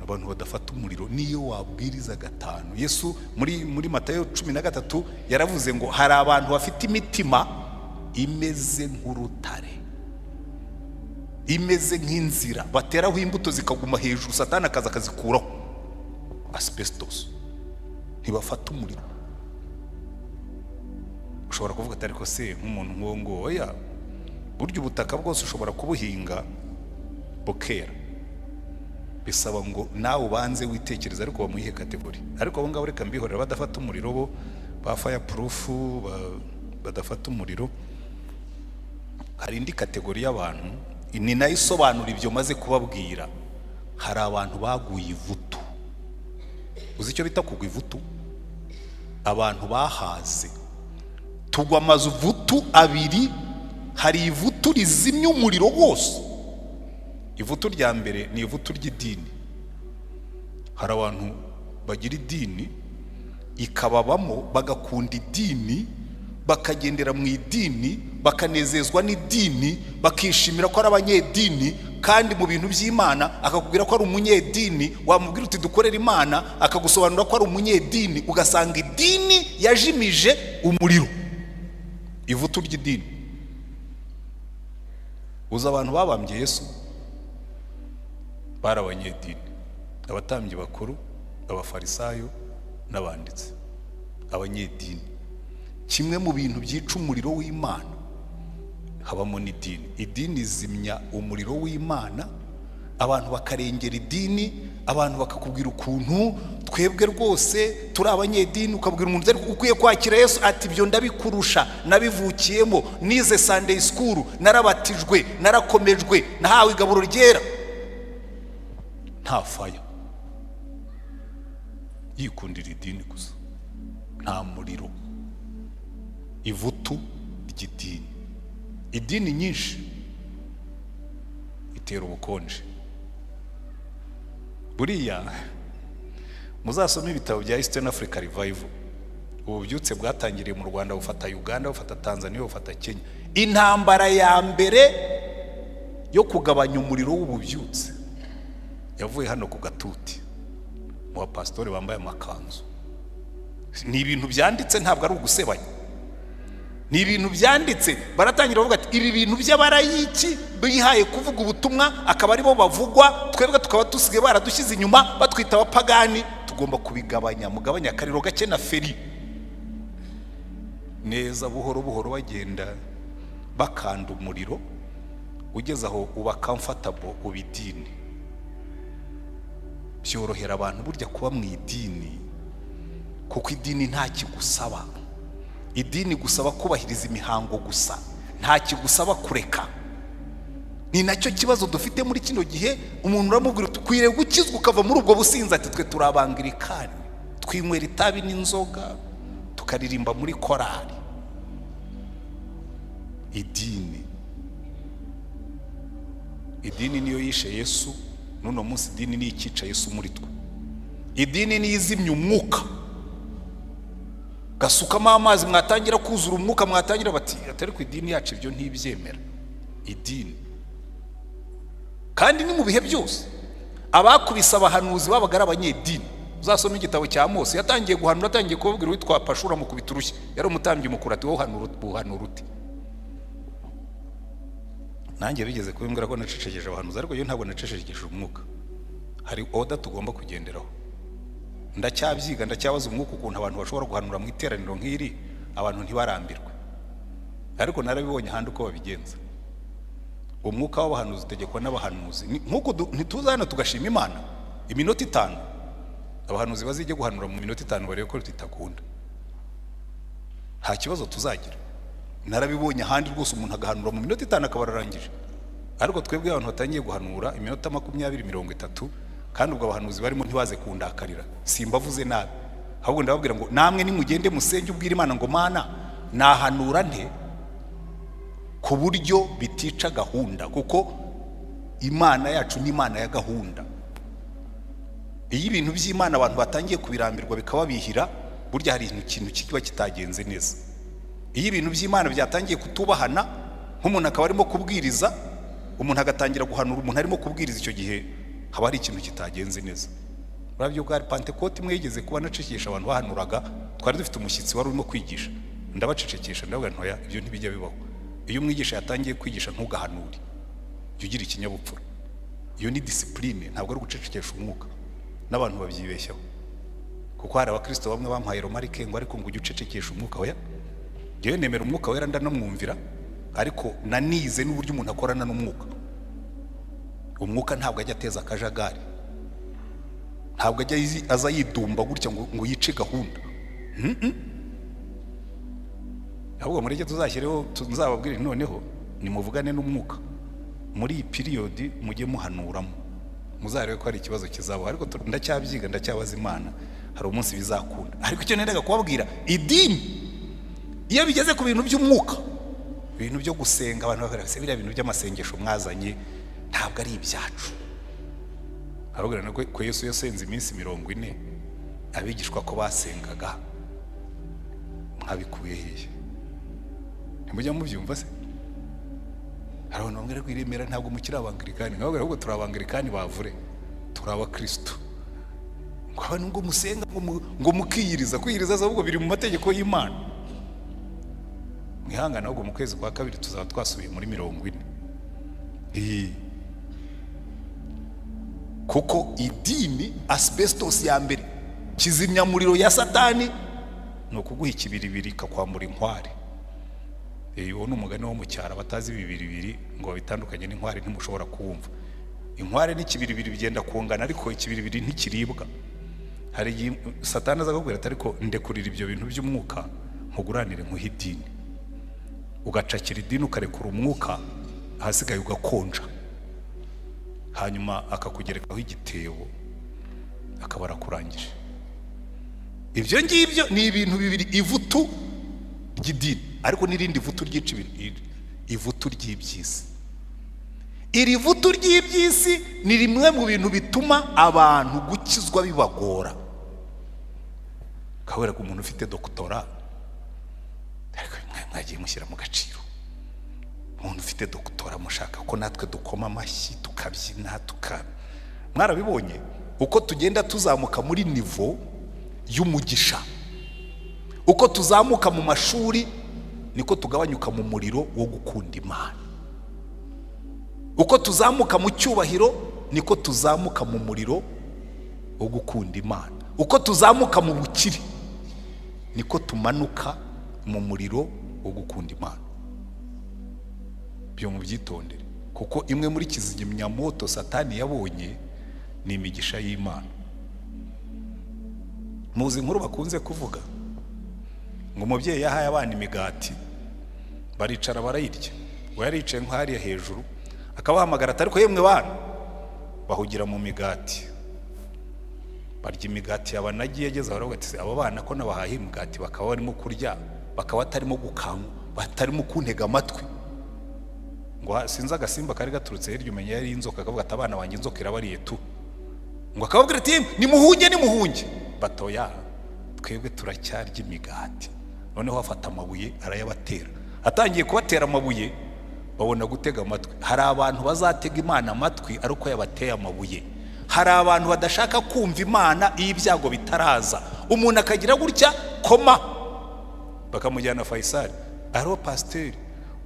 Abantu badafata umuriro niyo wabwiriza 5. Yesu muri Matayo 13 yaravuze ngo hari abantu bafite imitima imeze nk'urutare, imeze nk'inzira bateraho imbuto zikaguma hejuru, Satani akaza akazikuraho. Asbestos ntibafata umuriro. Ushobora kuvuga ati ariko se nk'umuntu ngo oya, burya ubutaka bwose ushobora kubuhinga bukera, bisaba ngo nawe ubanze witekereza ariko bamuyihe kategori. Ariko abo ngabo reka mbihorera, badafata umuriro bo ba fireproof, badafata umuriro. Hari indi kategori y'abantu ni nayo isobanura ibyo maze kubabwira. Hari abantu baguye ivutu. Uzi icyo bita kugwa ivutu? Abantu bahaze, tugwa amazu vutu abiri. Hari ivutu rizimya umuriro wose. Ivutu rya mbere ni ivutu ry'idini. Hari abantu bagira idini ikababamo, bagakunda idini, bakagendera mu idini, bakanezezwa n'idini, bakishimira ko ari abanyedini, kandi mu bintu by'Imana akakubwira ko ari umunyedini. Wamubwira uti dukorera Imana, akagusobanura ko ari umunyedini, ugasanga idini yajimije umuriro. Ivutu ry'idini. Uza abantu babambye Yesu bari abanyedini, abatambyi bakuru, abafarisayo n'abanditsi. Abanyedini, kimwe mu bintu byica umuriro w'Imana habamo n'idini. Idini zimya umuriro w'Imana, abantu bakarengera idini, abantu bakakubwira ukuntu twebwe rwose turi abanyedini. Ukabwira umuntu ariko ukwiye kwakira Yesu, ati ibyo ndabikurusha, nabivukiyemo, nize Sunday school, narabatijwe, narakomejwe, nahawe igaburo ryera. Nta fire, yikundira idini gusa, nta muriro. Ivutu ry'idini. Idini nyinshi itera ubukonje. Buriya muzasoma ibitabo bya Eastern Africa Revival. Ububyutse bwatangiriye mu Rwanda, bufata Uganda, bufata Tanzania, bufata Kenya. Intambara ya mbere yo kugabanya umuriro w'ububyutse yavuye hano ku Gatuti mu bapastori bambaye amakanzu. Ni ibintu byanditse, ntabwo ari ugusebanya. Ni ibintu byanditse. Baratangira bavuga ati ibi bintu by'abarayiki bihaye kuvuga ubutumwa akaba aribo bavugwa, twebwe tukaba dusigaye baradushyize inyuma batwita abapagani, tugomba kubigabanya. Mugabanya akariro gake na feri neza, buhoro buhoro bagenda bakanda umuriro, ugeze aho uba comfortable ubidini. Byorohera abantu burya kuba mu idini, kuko idini nta kigusaba. Idini gusaba kubahiriza imihango gusa, nta kigusaba kureka. Ni nacyo kibazo dufite muri kino gihe. Umuntu uramubwira tukwiriye gukizwa, ukava muri ubwo businzi ati twe turabangirikani, twinywera itabi n'inzoga, tukaririmba muri korali. Idini niyo yishe Yesu. Nuno munsi idini ni ikica Yesu muri twe. Idini ni izimya umwuka. gasukamo amazi mwatangira kuzura umwuka mwatangira bati atari ku idini yacu ibyo ntibyemera idini. Kandi ni mu bihe byose abakubise abahanuzi babaga ari abanyedini. Uzasoma igitabo cya Mose yatangiye guhanura, atangiye kubabwira witwa Pashura mu kubiturushye, yari umutambyi mukuru, ati wowe uhanura ute? Nanjye bigeze kubimbwira ko nacecegeje abahanuzi, ariko yo ntabwo nacecegeje umwuka. Hari oda tugomba kugenderaho. Ndacyabyiga, ndacyabaza umwuka ukuntu abantu bashobora guhanura mu iteraniro nk'iri abantu ntibarambirwe, ariko narabibonye ahandi uko babigenza. Umwuka w'abahanuzi utegekwa n'abahanuzi. Nk'uko ntituzana tugashima Imana iminota 5, abahanuzi bazijye guhanura mu minota 5 barebe ko tutakunda, nta kibazo tuzagira. Narabibonye ahandi rwose umuntu agahanura mu minota 5 akaba ararangije, ariko twebwe abantu batangiye guhanura iminota 20-30, kandi ubwo abahanuzi barimo ntibaze kundakarira. Simbavuze nabi, ahubwo ndababwira ngo namwe nimugende musenge ubwira Imana ngo Mana nahanura nte ku buryo bitica gahunda, kuko Imana yacu ni Imana ya gahunda. Iyo ibintu by'Imana abantu batangiye kubirambirwa bikababihira, burya hari ikintu kiba kitagenze neza. Iyo ibintu by'Imana byatangiye kutubahana, nk'umuntu akaba arimo kubwiriza, umuntu agatangira guhanura umuntu arimo kubwiriza, icyo gihe haba hari ikintu kitagenze neza. Urabyo bwa Pentecote mwegeze kuba nacecekesha abantu bahanuraga, twari dufite umushyitsi wari urimo kwigisha, ndabacecekesha ndavuga ntoya ibyo ntibijya bibaho. Iyo umwigisha yatangiye kwigisha ntugahanure, jya ugira ikinyabupfura. Iyo ni discipline, ntabwo ari gucecekesha umwuka. N'abantu babyibeshyaho, kuko hari abakristo bamwe bampaye romarike ngo ariko ngo ujye ucecekesha umwuka wera. Ngewe nemera umwuka wera ndanamwumvira, ariko nanize n'uburyo umuntu akorana n'umwuka. Umwuka ntabwo ajya ateza akajagari, ntabwo ajya aza yidumba gutya ngo yice gahunda. Ahubwo muri cyo tuzashyireho nzababwire noneho nimuvugane n'umwuka muri iyi period mujye muhanuramo, muzarebe ko hari ikibazo kizaba. Ariko ndacyabyiga, ndacyabaza Imana, hari umunsi bizakunda. Ariko icyo nendaga kubabwira, idini iyo bigeze ku bintu by'umwuka, ibintu byo gusenga, abantu bakarase biriya bintu by'amasengesho mwazanye ntabwo ari ibyacu. Arabwira ko Yesu yasenze iminsi 40, abigishwa ko basengaga, mwabikuye hehe? Nimujya mubyumva se? Hari abantu bamwe kwiremera ntabwo mukiri abangilikani, nkababwira ahubwo turi abangilikani bavure, turi abakristo. Ngo abantu ngo musenga ngo mukiyiriza, kwiyiriza ahubwo biri mu mategeko y'Imana. Mwihangana ahubwo mu kwezi kwa 2 tuzaba twasubiye muri 40. Kuko idini asbestos ya mbere, kizimya muriro ya Satani, no kuguha ikibiribiri kakwambura inkware. Uwo ni umugani wo mu cyaro, batazi ibibiribiri ngo bitandukanye n'inkware ntimushobora kuwumva. Inkware n'ikibiribiri bigenda kungana, ariko ikibiribiri ntikiribwa. Hari Satani aza akubwira ati ariko ndekurira ibyo bintu by'umwuka nkuguranire nk'idini. Ugacakira idini ukarekura umwuka, hasigaye ugakonja, hanyuma akakugerekaho igitebo akaba arakurangije. Ibyo ngibyo ni ibintu bibiri, ivutu ry'idini ariko n'irindi vutu ryica ibintu, ivutu ry'ibyisi. Iri vutu ry'ibyisi ni rimwe mu bintu bituma abantu gukizwa bibagora. Kabera ko umuntu ufite doktora, ariko mwagiye mushyira mu gaciro. Umuntu ufite doktora mushaka ko natwe dukoma amashyi tukabyina mwarabibonye uko tugenda tuzamuka muri nivo y'umugisha, uko tuzamuka mu mashuri niko tugabanyuka mu muriro wo gukunda Imana. Uko tuzamuka mu cyubahiro niko tuzamuka mu muriro wo gukunda Imana. Uko tuzamuka mu bukire niko tumanuka mu muriro wo gukunda Imana. Byo mubyitondere, kuko imwe muri kizimyamoto Satani yabonye ni imigisha y'Imana. Muzi inkuru bakunze kuvuga ngo umubyeyi yahaye abana imigati, baricara barayirya, we yaricaye nk'ahariya hejuru, akabahamagara ati ariko yemwe bana, bahugira mu migati, barya imigati yabanagiye. Yageze aho ati aba bana ko nabahaye imigati bakaba barimo kurya, bakaba batarimo gukangwa, batarimo kuntega amatwi, ngo sinzi agasimba kari gaturutse hirya umenya yari inzoka, akavuga ati abana banjye inzoka irabariye tu, ngo akababwira ati nimuhunge batoya twebwe turacyarya imigati. Noneho afata amabuye arayabatera. Atangiye kubatera amabuye babona gutega amatwi. Hari abantu bazatega Imana amatwi ari uko yabateye amabuye. Hari abantu badashaka kumva Imana iyo ibyago bitaraza. Umuntu akagira gutya koma bakamujyana Faisal. Aro pasteur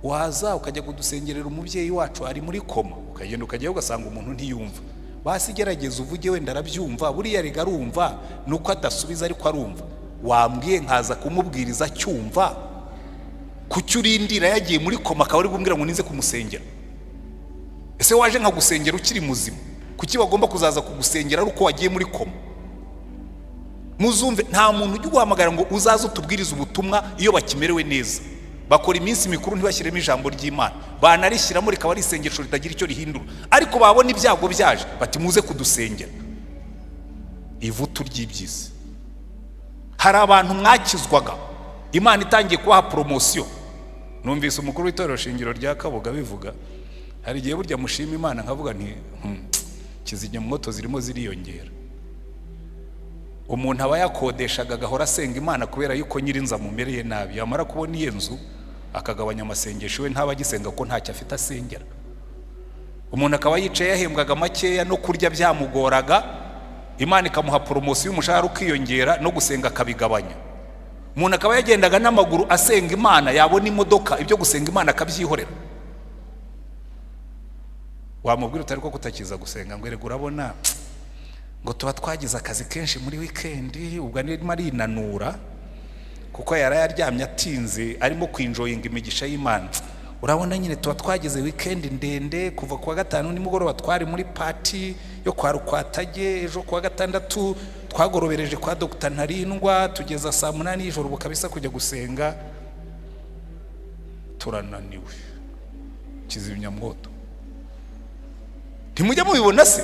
waza ukajya kudusengerera umubyeyi wacu ari muri koma. Ukagenda ukajyayo ugasanga umuntu ntiyumva. Basi gerageza uvuge wenda arabyumva, buriya riga arumva nuko adasubiza ariko arumva. Wambwiye nkaza kumubwiriza cyumva kucyurindira yagiye muri koma akaba ari gumbwira ngo ninze kumusengera. Ese waje nka gusengera ukiri muzima, kuki bagomba kuzaza kugusengera ari uko wagiye muri koma? Muzumve, nta muntu ujye guhamagara ngo uzaze utubwiriza ubutumwa iyo bakimerewe neza. Bakora iminsi mikuru ntibashyiremo ijambo ry'Imana, banarishyiramo rikaba risengesho ritagira icyo rihindura, ariko babona ibyago byaje bati muze kudusengera. Ivutu ry'ibyiza. Hari abantu mwakizwaga Imana itangiye kubaha promotion. Numvise umukuru w'itorero shingiro rya Kabuga bivuga, hari igihe burya mushima Imana nkavuga nti kizimyamwoto zirimo ziriyongera. Umuntu aba yakodeshaga gahora asenga Imana kubera yuko nyirinza mumereye nabi, yamara kubona iyo nzu akagabanya amasengesho we ntabagisenga ko ntacyo afite asengera. Umuntu akaba yicaye yahembwaga makeya no kurya byamugoraga, Imana ikamuha promotion y'umushahara ukiyongera no gusenga akabigabanya. Umuntu akaba yagendaga n'amaguru asenga Imana, yabona imodoka ibyo gusenga Imana akabyihorera. Wamubwira utari ko kutakiza gusenga ngo erega urabona ngo tuba twagize akazi kenshi muri weekend, ubwo arimo arinanura kuko yarayaryamye atinze arimo kwinjoyinga imigisha y'Imana. Urabona nyine tuba twagize weekend ndende kuva kuwa gatanu nimugoroba twari muri party yo kwa Rukwatage, ejo kuwa gatandatu twagorobereje kwa Dr. Ntarindwa tugeza saa 8 y'ijoro bukabisa kujya gusenga, turananiwe. Kizimyamwoto ntimujya mubibona se?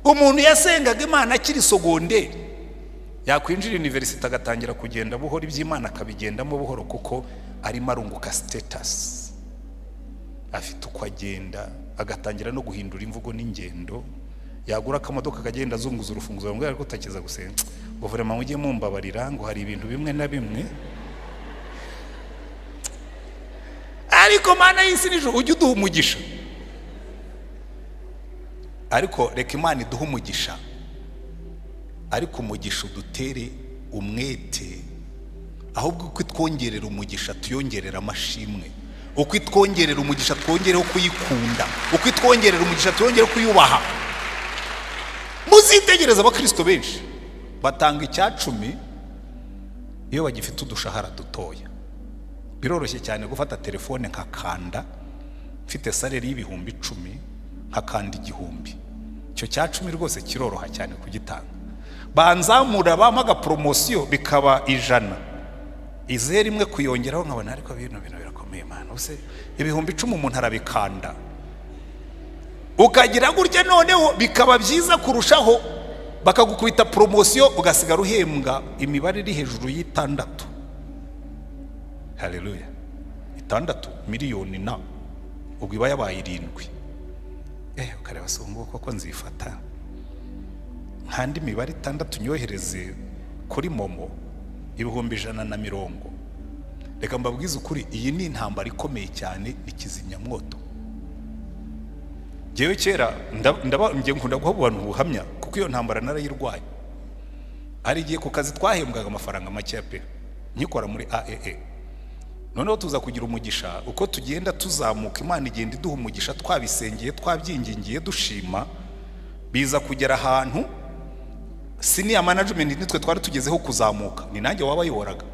Umuntu yasengaga Imana akiri secondaire yakwinjira university agatangira kugenda buhoro iby'Imana akabigendamo buhoro kuko arimo arunguka status, afite uko agenda agatangira no guhindura imvugo n'ingendo. Yagura akamodoka akagenda azunguza urufunguzo ngo ariko utakiza gusenga ngo vraiment mujye mumbabarira ngo hari ibintu bimwe na bimwe, ariko Mana y'isi n'ijuru ujye uduha umugisha. Ariko reka Imana iduha umugisha, ariko umugisha udutere umwete, ahubwo uko itwongerera umugisha tuyongerera amashimwe, uko itwongerera umugisha twongereho kuyikunda, uko itwongerera umugisha tuyongereho kuyubaha. Muzitegereza abakristo benshi batanga icyacumi iyo bagifite udushahara dutoya. Biroroshye cyane gufata telefone nkakanda, mfite salary y'ibihumbi 10 nkakanda 1000, icyo cyacumi rwose kiroroha cyane kugitanga. Banzamura bamaga promotion bikaba 100, izere imwe kuyongeraho nkabona ariko bintu birakomeye Mana. Use ibihumbi 10 umuntu arabikanda ukagira gutya, noneho bikaba byiza kurushaho bakagukubita promotion ugasigara uhembwa imibare iri hejuru y'6. Haleluya. 6 miliyoni na ubwo iba yabaye 7. Ukareba songo koko nzifata nkandi mibare 6 nyohereze kuri momo ibihumbi 150. Reka mbabwize ukuri, iyi ni intambara ikomeye cyane, ikizimyamwoto. Jewe kera ngiye nkunda guha abantu ubuhamya kuko iyo ntambara narayirwaye. Ari igihe ku kazi twahembwaga amafaranga make pe nkikora muri AAA. Noneho tuza kugira umugisha uko tugenda tuzamuka, Imana igenda iduha umugisha, twabisengeye twabyingingiye dushima, biza kugera ahantu senior management nitwe twari tugezeho kuzamuka, ni nanjye wabayoboraga.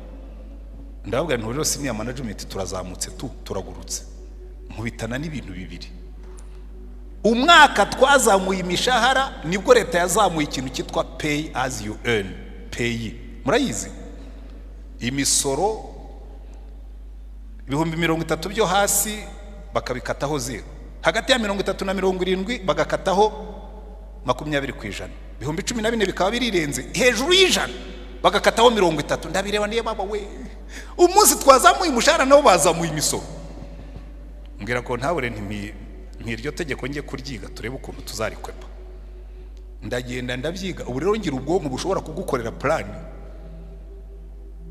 Ndavuga nti rero senior management turazamutse turagurutse, nkubitana n'ibintu bibiri. Umwaka twazamuye imishahara nibwo leta yazamuye ikintu cyitwa pay as you earn, pay. Murayizi imisoro ibihumbi 30 byo hasi bakabikataho 0, hagati ya 30 na 70 bagakataho 20%, ibihumbi 14 bikaba birirenze hejuru y'ijana bagakataho 30. Ndabireba niye baba we, umunsi twazamuye umushahara nabo bazamuye imisoro. Mbwira ko ntabure ntiryo tegeko ngiye kuryiga turebe ukuntu tuzarikwepa. Ndagenda ndabyiga, ubu rero ngira ubwonko bushobora kugukorera plan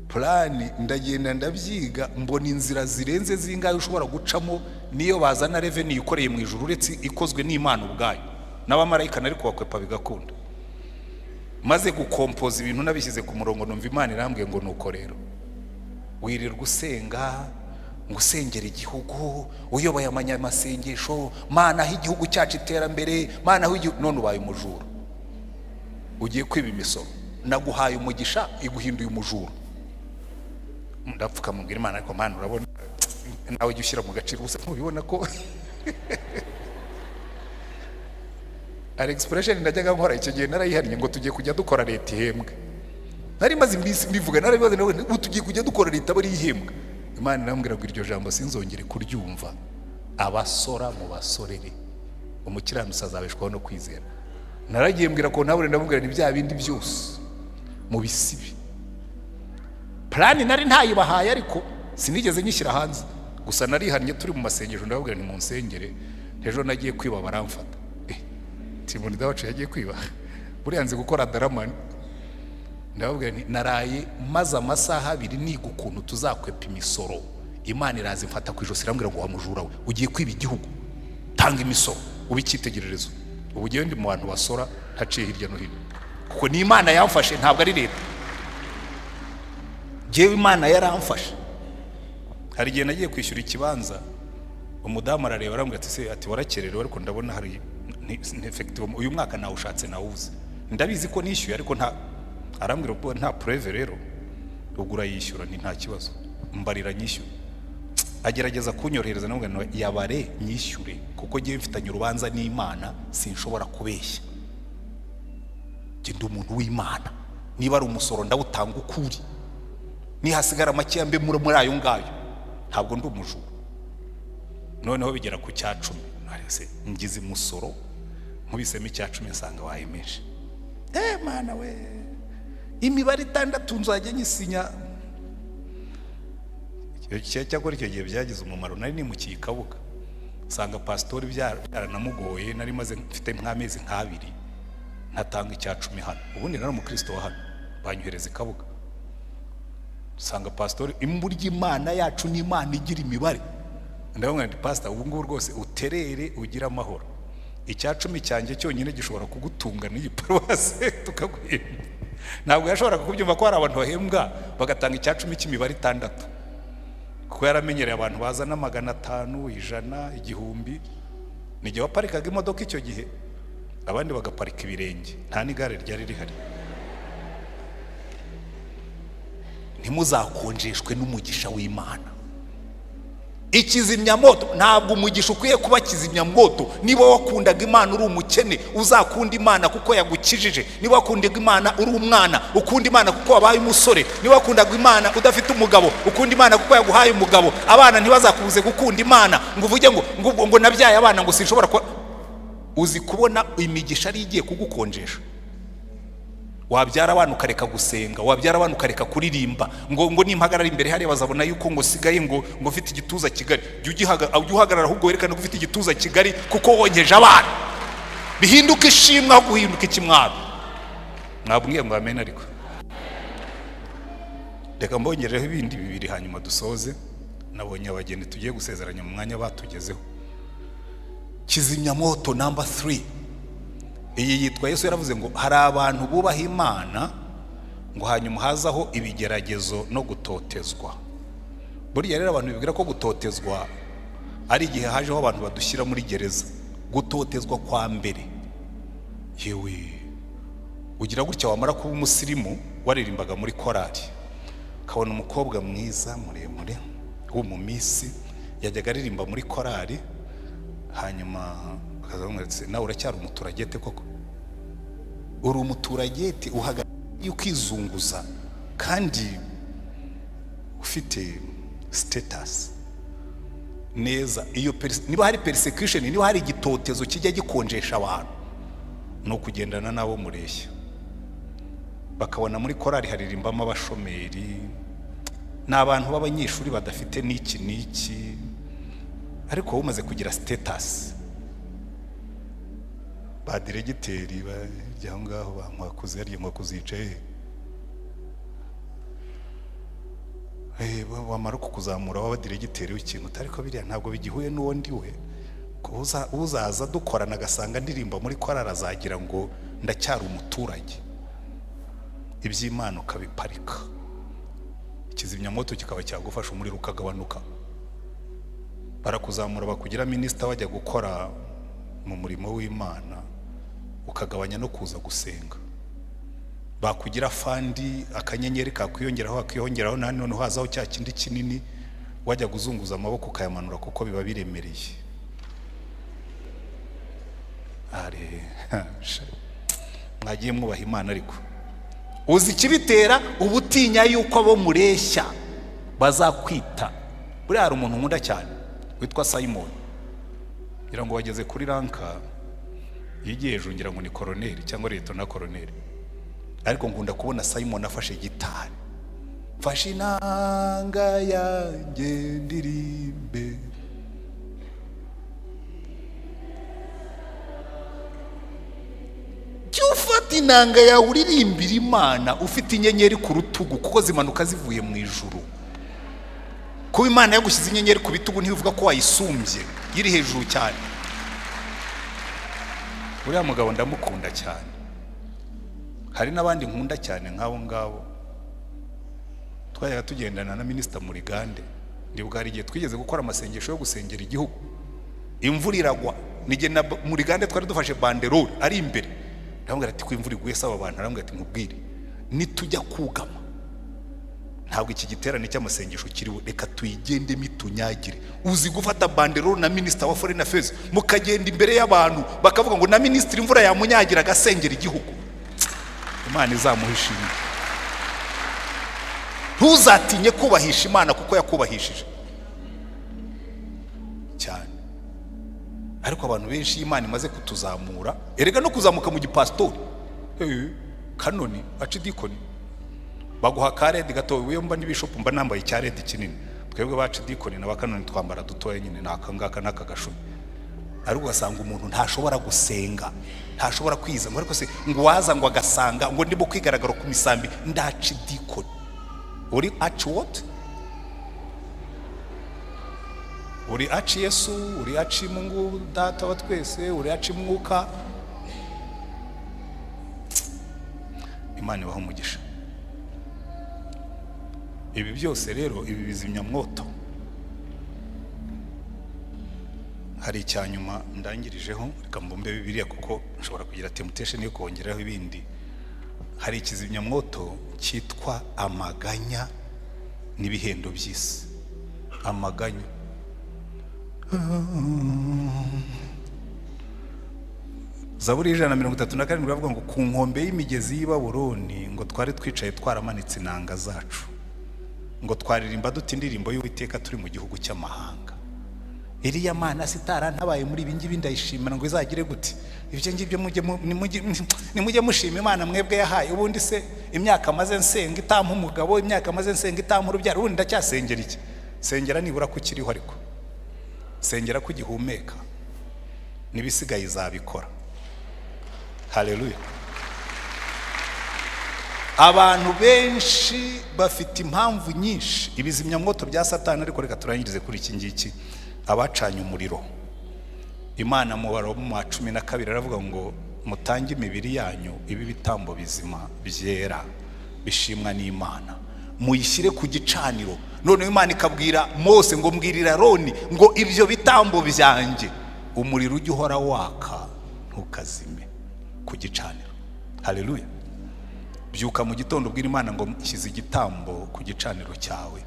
plani ndagenda ndabyiga mbona inzira zirenze zingahe ushobora gucamo niyo bazana revenue ukoreye mu ijuru uretse ikozwe n'Imana ubwayo n'abamarayika nari kubakwepa bigakunda maze gukompoza ibintu nabishyize ku murongo numva Imana irambwiye ngo nuko rero wirirwa usenga ngusengera igihugu uyoboye amanyamasengesho Mana aho igihugu cyacu iterambere Mana aho none ubaye umujura ugiye kwiba imisoro naguhaye umugisha iguhinduye umujura ndapfuka mubwira Imana ariko Mana urabona nawe ujye ushyira mu gaciro gusa ntubibona ko ari expression ndajyaga nkora icyo gihe narayihariye ngo tugiye kujya dukora leta ihembwe nari maze imbisi mbivuga narabibaze nawe tugiye kujya dukora leta bari ihembwe Imana irambwira ngo iryo jambo sinzongere kuryumva abasora mu basorere umukiranutsi azabeshwaho no kwizera naragiye mbwira ko nawe ndamubwira ni bya bindi byose mu bisibi plani nari ntayibahaye ariko sinigeze nyishyira hanze gusa narihannye turi mu masengesho ndababwira ni mu nsengere ejo nagiye kwiba baramfata Timoni dawacu yagiye kwiba buriya nzi gukora daramani ndababwira ni naraye maze amasaha 2 niga ukuntu tuzakwepa imisoro Imana iraza imfata ku ijosi irambwira ngo wamujura we ugiye kwiba igihugu tanga imisoro ubikitegererezo ubugiye ndi mu bantu basora ntaciye hirya no hino kuko ni Imana yamfashe ntabwo ari leta jewe Imana yaramfashe hari gihe nagiye kwishyura ikibanza umudamu arareba arambwira ati se ati warakererewe ariko ndabona hari effective uyu mwaka nawe ushatse nawuze ndabizi ko nishyuye ariko nta arambwira ko nta preve rero ugura yishyura ni nta kibazo mbarira nyishyura agerageza kunyorohereza namwe yabare nyishyure kuko giye mfitanye urubanza n'Imana sinshobora kubeshya genda umuntu w'Imana niba ari umusoro ndawutanga ukuri ni hasigara make mbe muri ayo ngayo ntabwo ndi umujura noneho bigera ku cya 10 narese ngize umusoro nkubisemo icya 10 nsanga wayemeje Mana we imibare 6 nzajya nyisinya icyo cyakora icyo gihe byagize umumaro nari ni mu kikabuga sanga pastor byaranamugoye nari maze mfite nk'amezi nk'abiri ntatanga icya 10 hano ubundi nari umukristo wa hano banyuhereza ikabuga sanga pastor imburya Imana yacu ni Imana igira imibare ndabona ndi pastor ubu ngubu rwose uterere ugira amahoro icya 10 cyanjye cyonyine gishobora kugutunga n'iyi paruwase tukaguhemba ntabwo yashobora kubyumva ko hari abantu bahembwa bagatanga icya 10 cy'imibare 6 kuko yaramenyereye abantu bazana 500 100 igihumbi nijye waparikaga imodoka icyo gihe abandi bagaparika ibirenge nta n'igare ryari rihari ntimuzakonjeshwe n'umugisha w'Imana ikizimyamoto ntabwo umugisha ukwiye kuba kizimyamoto niba wakundaga Imana uri umukene uzakunda Imana kuko yagukijije niba wakundaga Imana uri umwana ukunda Imana kuko wabaye umusore niba wakundaga Imana udafite umugabo ukunda Imana kuko yaguhaye umugabo abana ntibazakubuze gukunda Imana ngo uvuge ngo nabyaye abana ngo sinshobora uzi kubona imigisha ari igiye kugukonjesha wabyara abantu ukareka gusenga wabyara abantu ukareka kuririmba ngo nimpagarara imbere hari bazabona yuko ngo sigaye ngo mfite igituza kigari jya uhagarara ahubwo werekana ko ufite igituza kigari kuko wongeje abana bihinduka ishimwe aho guhinduka ikimwaro mwabwiye ngo amen ariko reka mbongereho ibindi bibiri hanyuma dusoze nabonye abageni tugiye gusezeranya mu mwanya batugezeho kizimyamoto number 3 iyi yitwa Yesu yaravuze ngo hari abantu bubaha Imana ngo hanyuma hazaho ibigeragezo no gutotezwa buriya rero abantu bibwira ko gutotezwa ari igihe hajeho abantu badushyira muri gereza gutotezwa kwa mbere yewe ugira gutya wamara kuba umusirimu waririmbaga muri korali kabona umukobwa mwiza muremure w'umumisi yajyaga aririmba muri korali hanyuma bakazamweretse nawe uracyari umuturagete koko uri umuturagete uhagarariye ukizunguza kandi ufite status neza iyo niba hari persecution niba hari igitotezo kijya gikonjesha abantu no kugendana nabo mureshya bakabona muri korali haririmbamo abashomeri n'abantu b'abanyeshuri badafite n'iki ariko umaze kugira status ba diregiteri bajya ngaho bamwakuze ari mwakuzicaye wamara kukuzamura waba diregiteri w'ikintu ariko biriya ntabwo bigihuye n'uwo ndiwe. Uzaza dukorana agasanga ndirimba muri korari azagira ngo ndacyari umuturage. Iby'Imana ukabiparika, ikizimyamoto kikaba cyagufasha umuriro ukagabanuka. Barakuzamura bakugira minisita wajya gukora mu murimo w'Imana ukagabanya no kuza gusenga. Bakugira fandi akanyenyeri kakwiyongeraho akiyongeraho none hazaho cya kindi kinini wajya guzunguza amaboko ukayamanura kuko biba biremereye. Mwagiye mwubaha Imana ariko uzi ikibitera ubutinya yuko abo mureshya bazakwita. Buriya hari umuntu nkunda cyane witwa Simon, ngira ngo wageze kuri ranka yigiye hejuru, ngira ngo ni koroneri cyangwa liyetona koroneri, ariko nkunda kubona Simon afashe gitari, mfashe inanga yanjye ndirimbe. Ufata inanga yawe uririmbira Imana ufite inyenyeri ku rutugu kuko zimanuka zivuye mu ijuru. Kuba Imana yagushyize inyenyeri ku bitugu ntibivuga ko wayisumbye, yiri hejuru cyane. Uriya mugabo ndamukunda cyane. Hari n'abandi nkunda cyane nk'abo ngabo. Twayaga tugendana na minisita muri Gande, ndibuka hari igihe twigeze gukora amasengesho yo gusengera igihugu. Imvura iragwa, nige na muri Gande twari dufashe banderole ari imbere. Ndamubwira ati ko imvura iguye saba abantu, arambwira ati nkubwire nitujya kugama ntabwo iki giterane cy'amasengesho kiriho, reka tuyigende mitunyagire. Uzi gufata banderole na minisita wa foreign affairs mukagenda imbere y'abantu bakavuga ngo na minisitiri imvura yamunyagira agasengera igihugu. Imana izamuhishimira. Ntuzatinye kubahisha Imana kuko yakubahishije cyane. Ariko abantu benshi Imana imaze kutuzamura, erega no kuzamuka mu gipastori kanoni acidikoni baguha karedi gato. Wiyo mba n'ibishopu mba nambaye icyaredi kinini, twebwe bacidikoni na bakanoni twambara dutoya nyine nakangaka nakagashumi. Ariko ugasanga umuntu ntashobora gusenga, ntashobora kwiza ngo ariko se ngo waza ngo agasanga ngo ndimo kwigaragara ku misambi ndacidikoni. Uri aci what? Uri aci Yesu, uri aci Mungu data wa twese, uri aci Mwuka. Imana ibaho umugisha. Ibi byose rero, ibi bizimyamwoto, hari icyanyuma ndangirijeho, reka mbumbe Bibiliya kuko nshobora kugira temptation yo kongeraho ibindi. Hari ikizimyamwoto cyitwa amaganya n'ibihendo by'isi. Amaganya, Zaburi 137 bavuga ngo ku nkombe y'imigezi y'i Babuloni ngo twari twicaye twaramanitse inanga zacu, ngo twaririmba duti indirimbo y'Uwiteka turi mu gihugu cy'amahanga. Iriya Mana sitara ntabaye muri ibi ngibi ndayishimira ngo izagire gute. Ibyo ngibyo nimujye mushima Imana mwebwe yahaye. Ubundi se imyaka maze nsenga itampa umugabo, imyaka maze nsenga itampa urubyaro, ubundi ndacyasengera iki? Sengera nibura ko kiriho, ariko sengera ko gihumeka, nibisigaye izabikora. Haleluya. Abantu benshi bafite impamvu nyinshi ibizimyamwoto bya Satani, ariko reka turangirize kuri iki ngiki. Abacanye umuriro, Imana mu Baroma 12 aravuga ngo mutange imibiri yanyu ibi bitambo bizima byera bishimwa n'Imana, muyishyire ku gicaniro. None Imana ikabwira Mose ngo mbwirira Aroni ngo ibyo bitambo byanjye umuriro ujye uhora waka ntukazime ku gicaniro. Haleluya. Byuka mu gitondo ubwira Imana ngo nshyize igitambo ku gicaniro cyawe,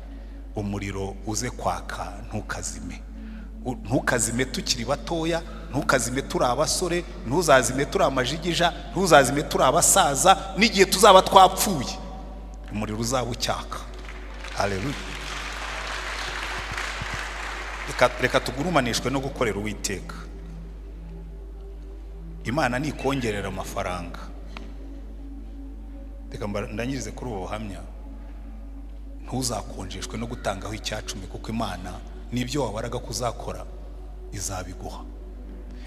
umuriro uze kwaka ntukazime. Ntukazime tukiri batoya, ntukazime turi abasore, ntuzazime turi amajigija, ntuzazime turi abasaza, n'igihe tuzaba twapfuye umuriro uzaba ucyaka. Haleluya. Reka tugurumanishwe no gukorera Uwiteka. Imana nikongerera amafaranga, reka ndangirize kuri ubu buhamya, ntuzakonjeshwe no gutangaho icyacumi kuko Imana nibyo wabaraga kuzakora izabiguha.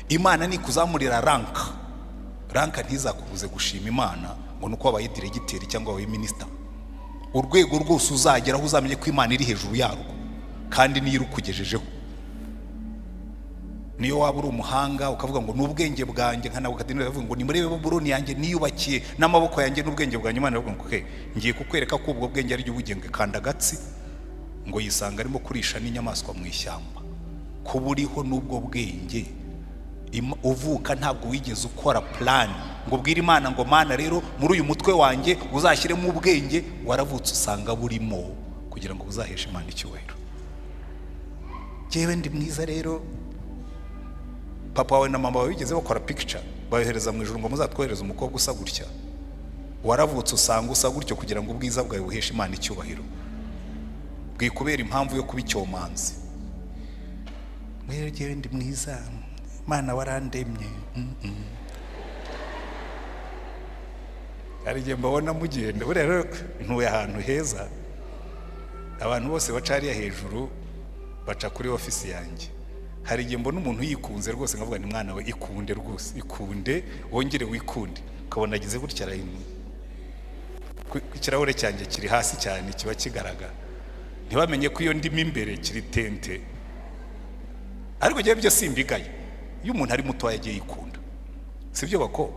Imana nikuzamurira ranka ntizakubuze gushima Imana ngo nuko wabaye diregiteri cyangwa wabaye minisita. urwego rwose uzageraho uzamenye ko Imana iri hejuru yarwo kandi niyo irukugejejeho. Niyo waba uri umuhanga ukavuga ngo n'ubwenge bwanjye nka Nebukadineza avuga ngo nimurebe Babuloni yanjye niyubakiye n'amaboko yanjye n'ubwenge bwanjye, Imana iravuga ngo ngiye kukwereka ko ubwo bwenge ari ry'ubugenge kanda gatsi ngo yisanga arimo kurisha n'inyamaswa mu ishyamba. Kuba uriho n'ubwo bwenge uvuka ntabwo wigeze ukora plan ngo ubwire Imana ngo Mana rero muri uyu mutwe wanjye uzashyiremo ubwenge, waravutse usanga burimo kugira ngo uzaheshe Imana icyubahiro. Jewe ndi mwiza rero, papa wawe na mama wawe bigeze bakora picture bayohereza mu ijuru ngo muzatwohereza umukobwa usa gutya, waravutse usanga usa gutyo kugira ngo ubwiza bwawe buheshe Imana icyubahiro, bwikubera impamvu yo kuba icyomanzi. Mwere jewe ndi mwiza, Mana warandemye. Hari igihe mbabona mugenda buriya rero ntuye ahantu heza, abantu bose bacariya hejuru baca kuri ofisi yanjye. Hari igihe mbona umuntu yikunze rwose nkavuga ni mwana we ikunde rwose, ikunde wongere wikunde, ukabona agize gutya ikirahure cyanjye kiri hasi cyane kiba kigaragara, ntibamenye ko iyo ndimo imbere kiri tente. Ariko gihe byo simbigaye, iyo umuntu ari muto yagiye yikunda, sibyo bako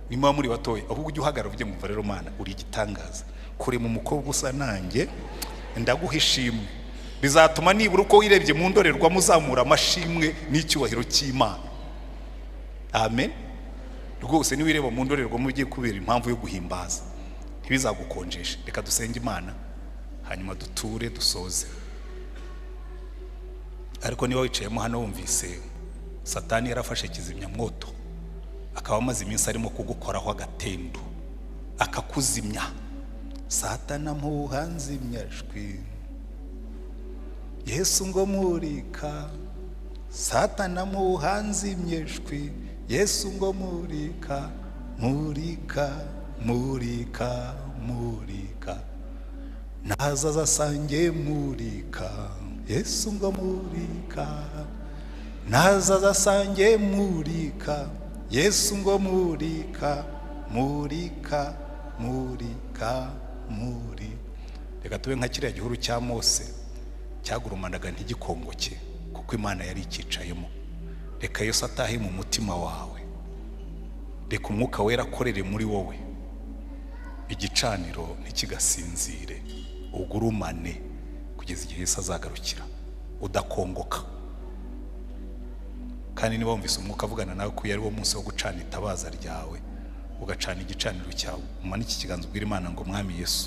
nimba muri batoye ahubwo ujye uhagarara uvuge ngo rero Mana uri igitangaza, kure mu mukobwa usa nanjye ndaguhishimwe, bizatuma nibura uko wirebye mu ndorerwamo uzamura amashimwe n'icyubahiro cy'Imana. Amen. Rwose ni wireba mu ndorerwamo ugiye kubera impamvu yo guhimbaza, ntibizagukonjeshe. Reka dusenge Imana hanyuma duture dusoze. Ariko niba wicayemo hano wumvise Satani yarafashe kizimyamwoto akaba amaze iminsi arimo kugukoraho agatendo akakuzimya, Satana muhanzimyajwi Yesu ngo murika, Satana muhanzimyejwi Yesu ngo murika, murika murika murika, nazaza sange murika Yesu ngo murika, nazaza sange murika Yesu ngo murika, murika murika muri. Reka tube nka kiriya gihuru cya Mose cyagurumanaga ntigikongoke kuko Imana yari ikicayemo. Reka Yesu atahe mu mutima wawe, reka umwuka wera akorere muri wowe, igicaniro ntikigasinzire, ugurumane kugeza igihe Yesu azagarukira udakongoka. Kandi niba wumvise umwuka avugana nawe ko yari wo munsi wo gucana itabaza ryawe, ugacana igicaniro cyawe, umanike ikiganza ubwira Imana ngo Mwami Yesu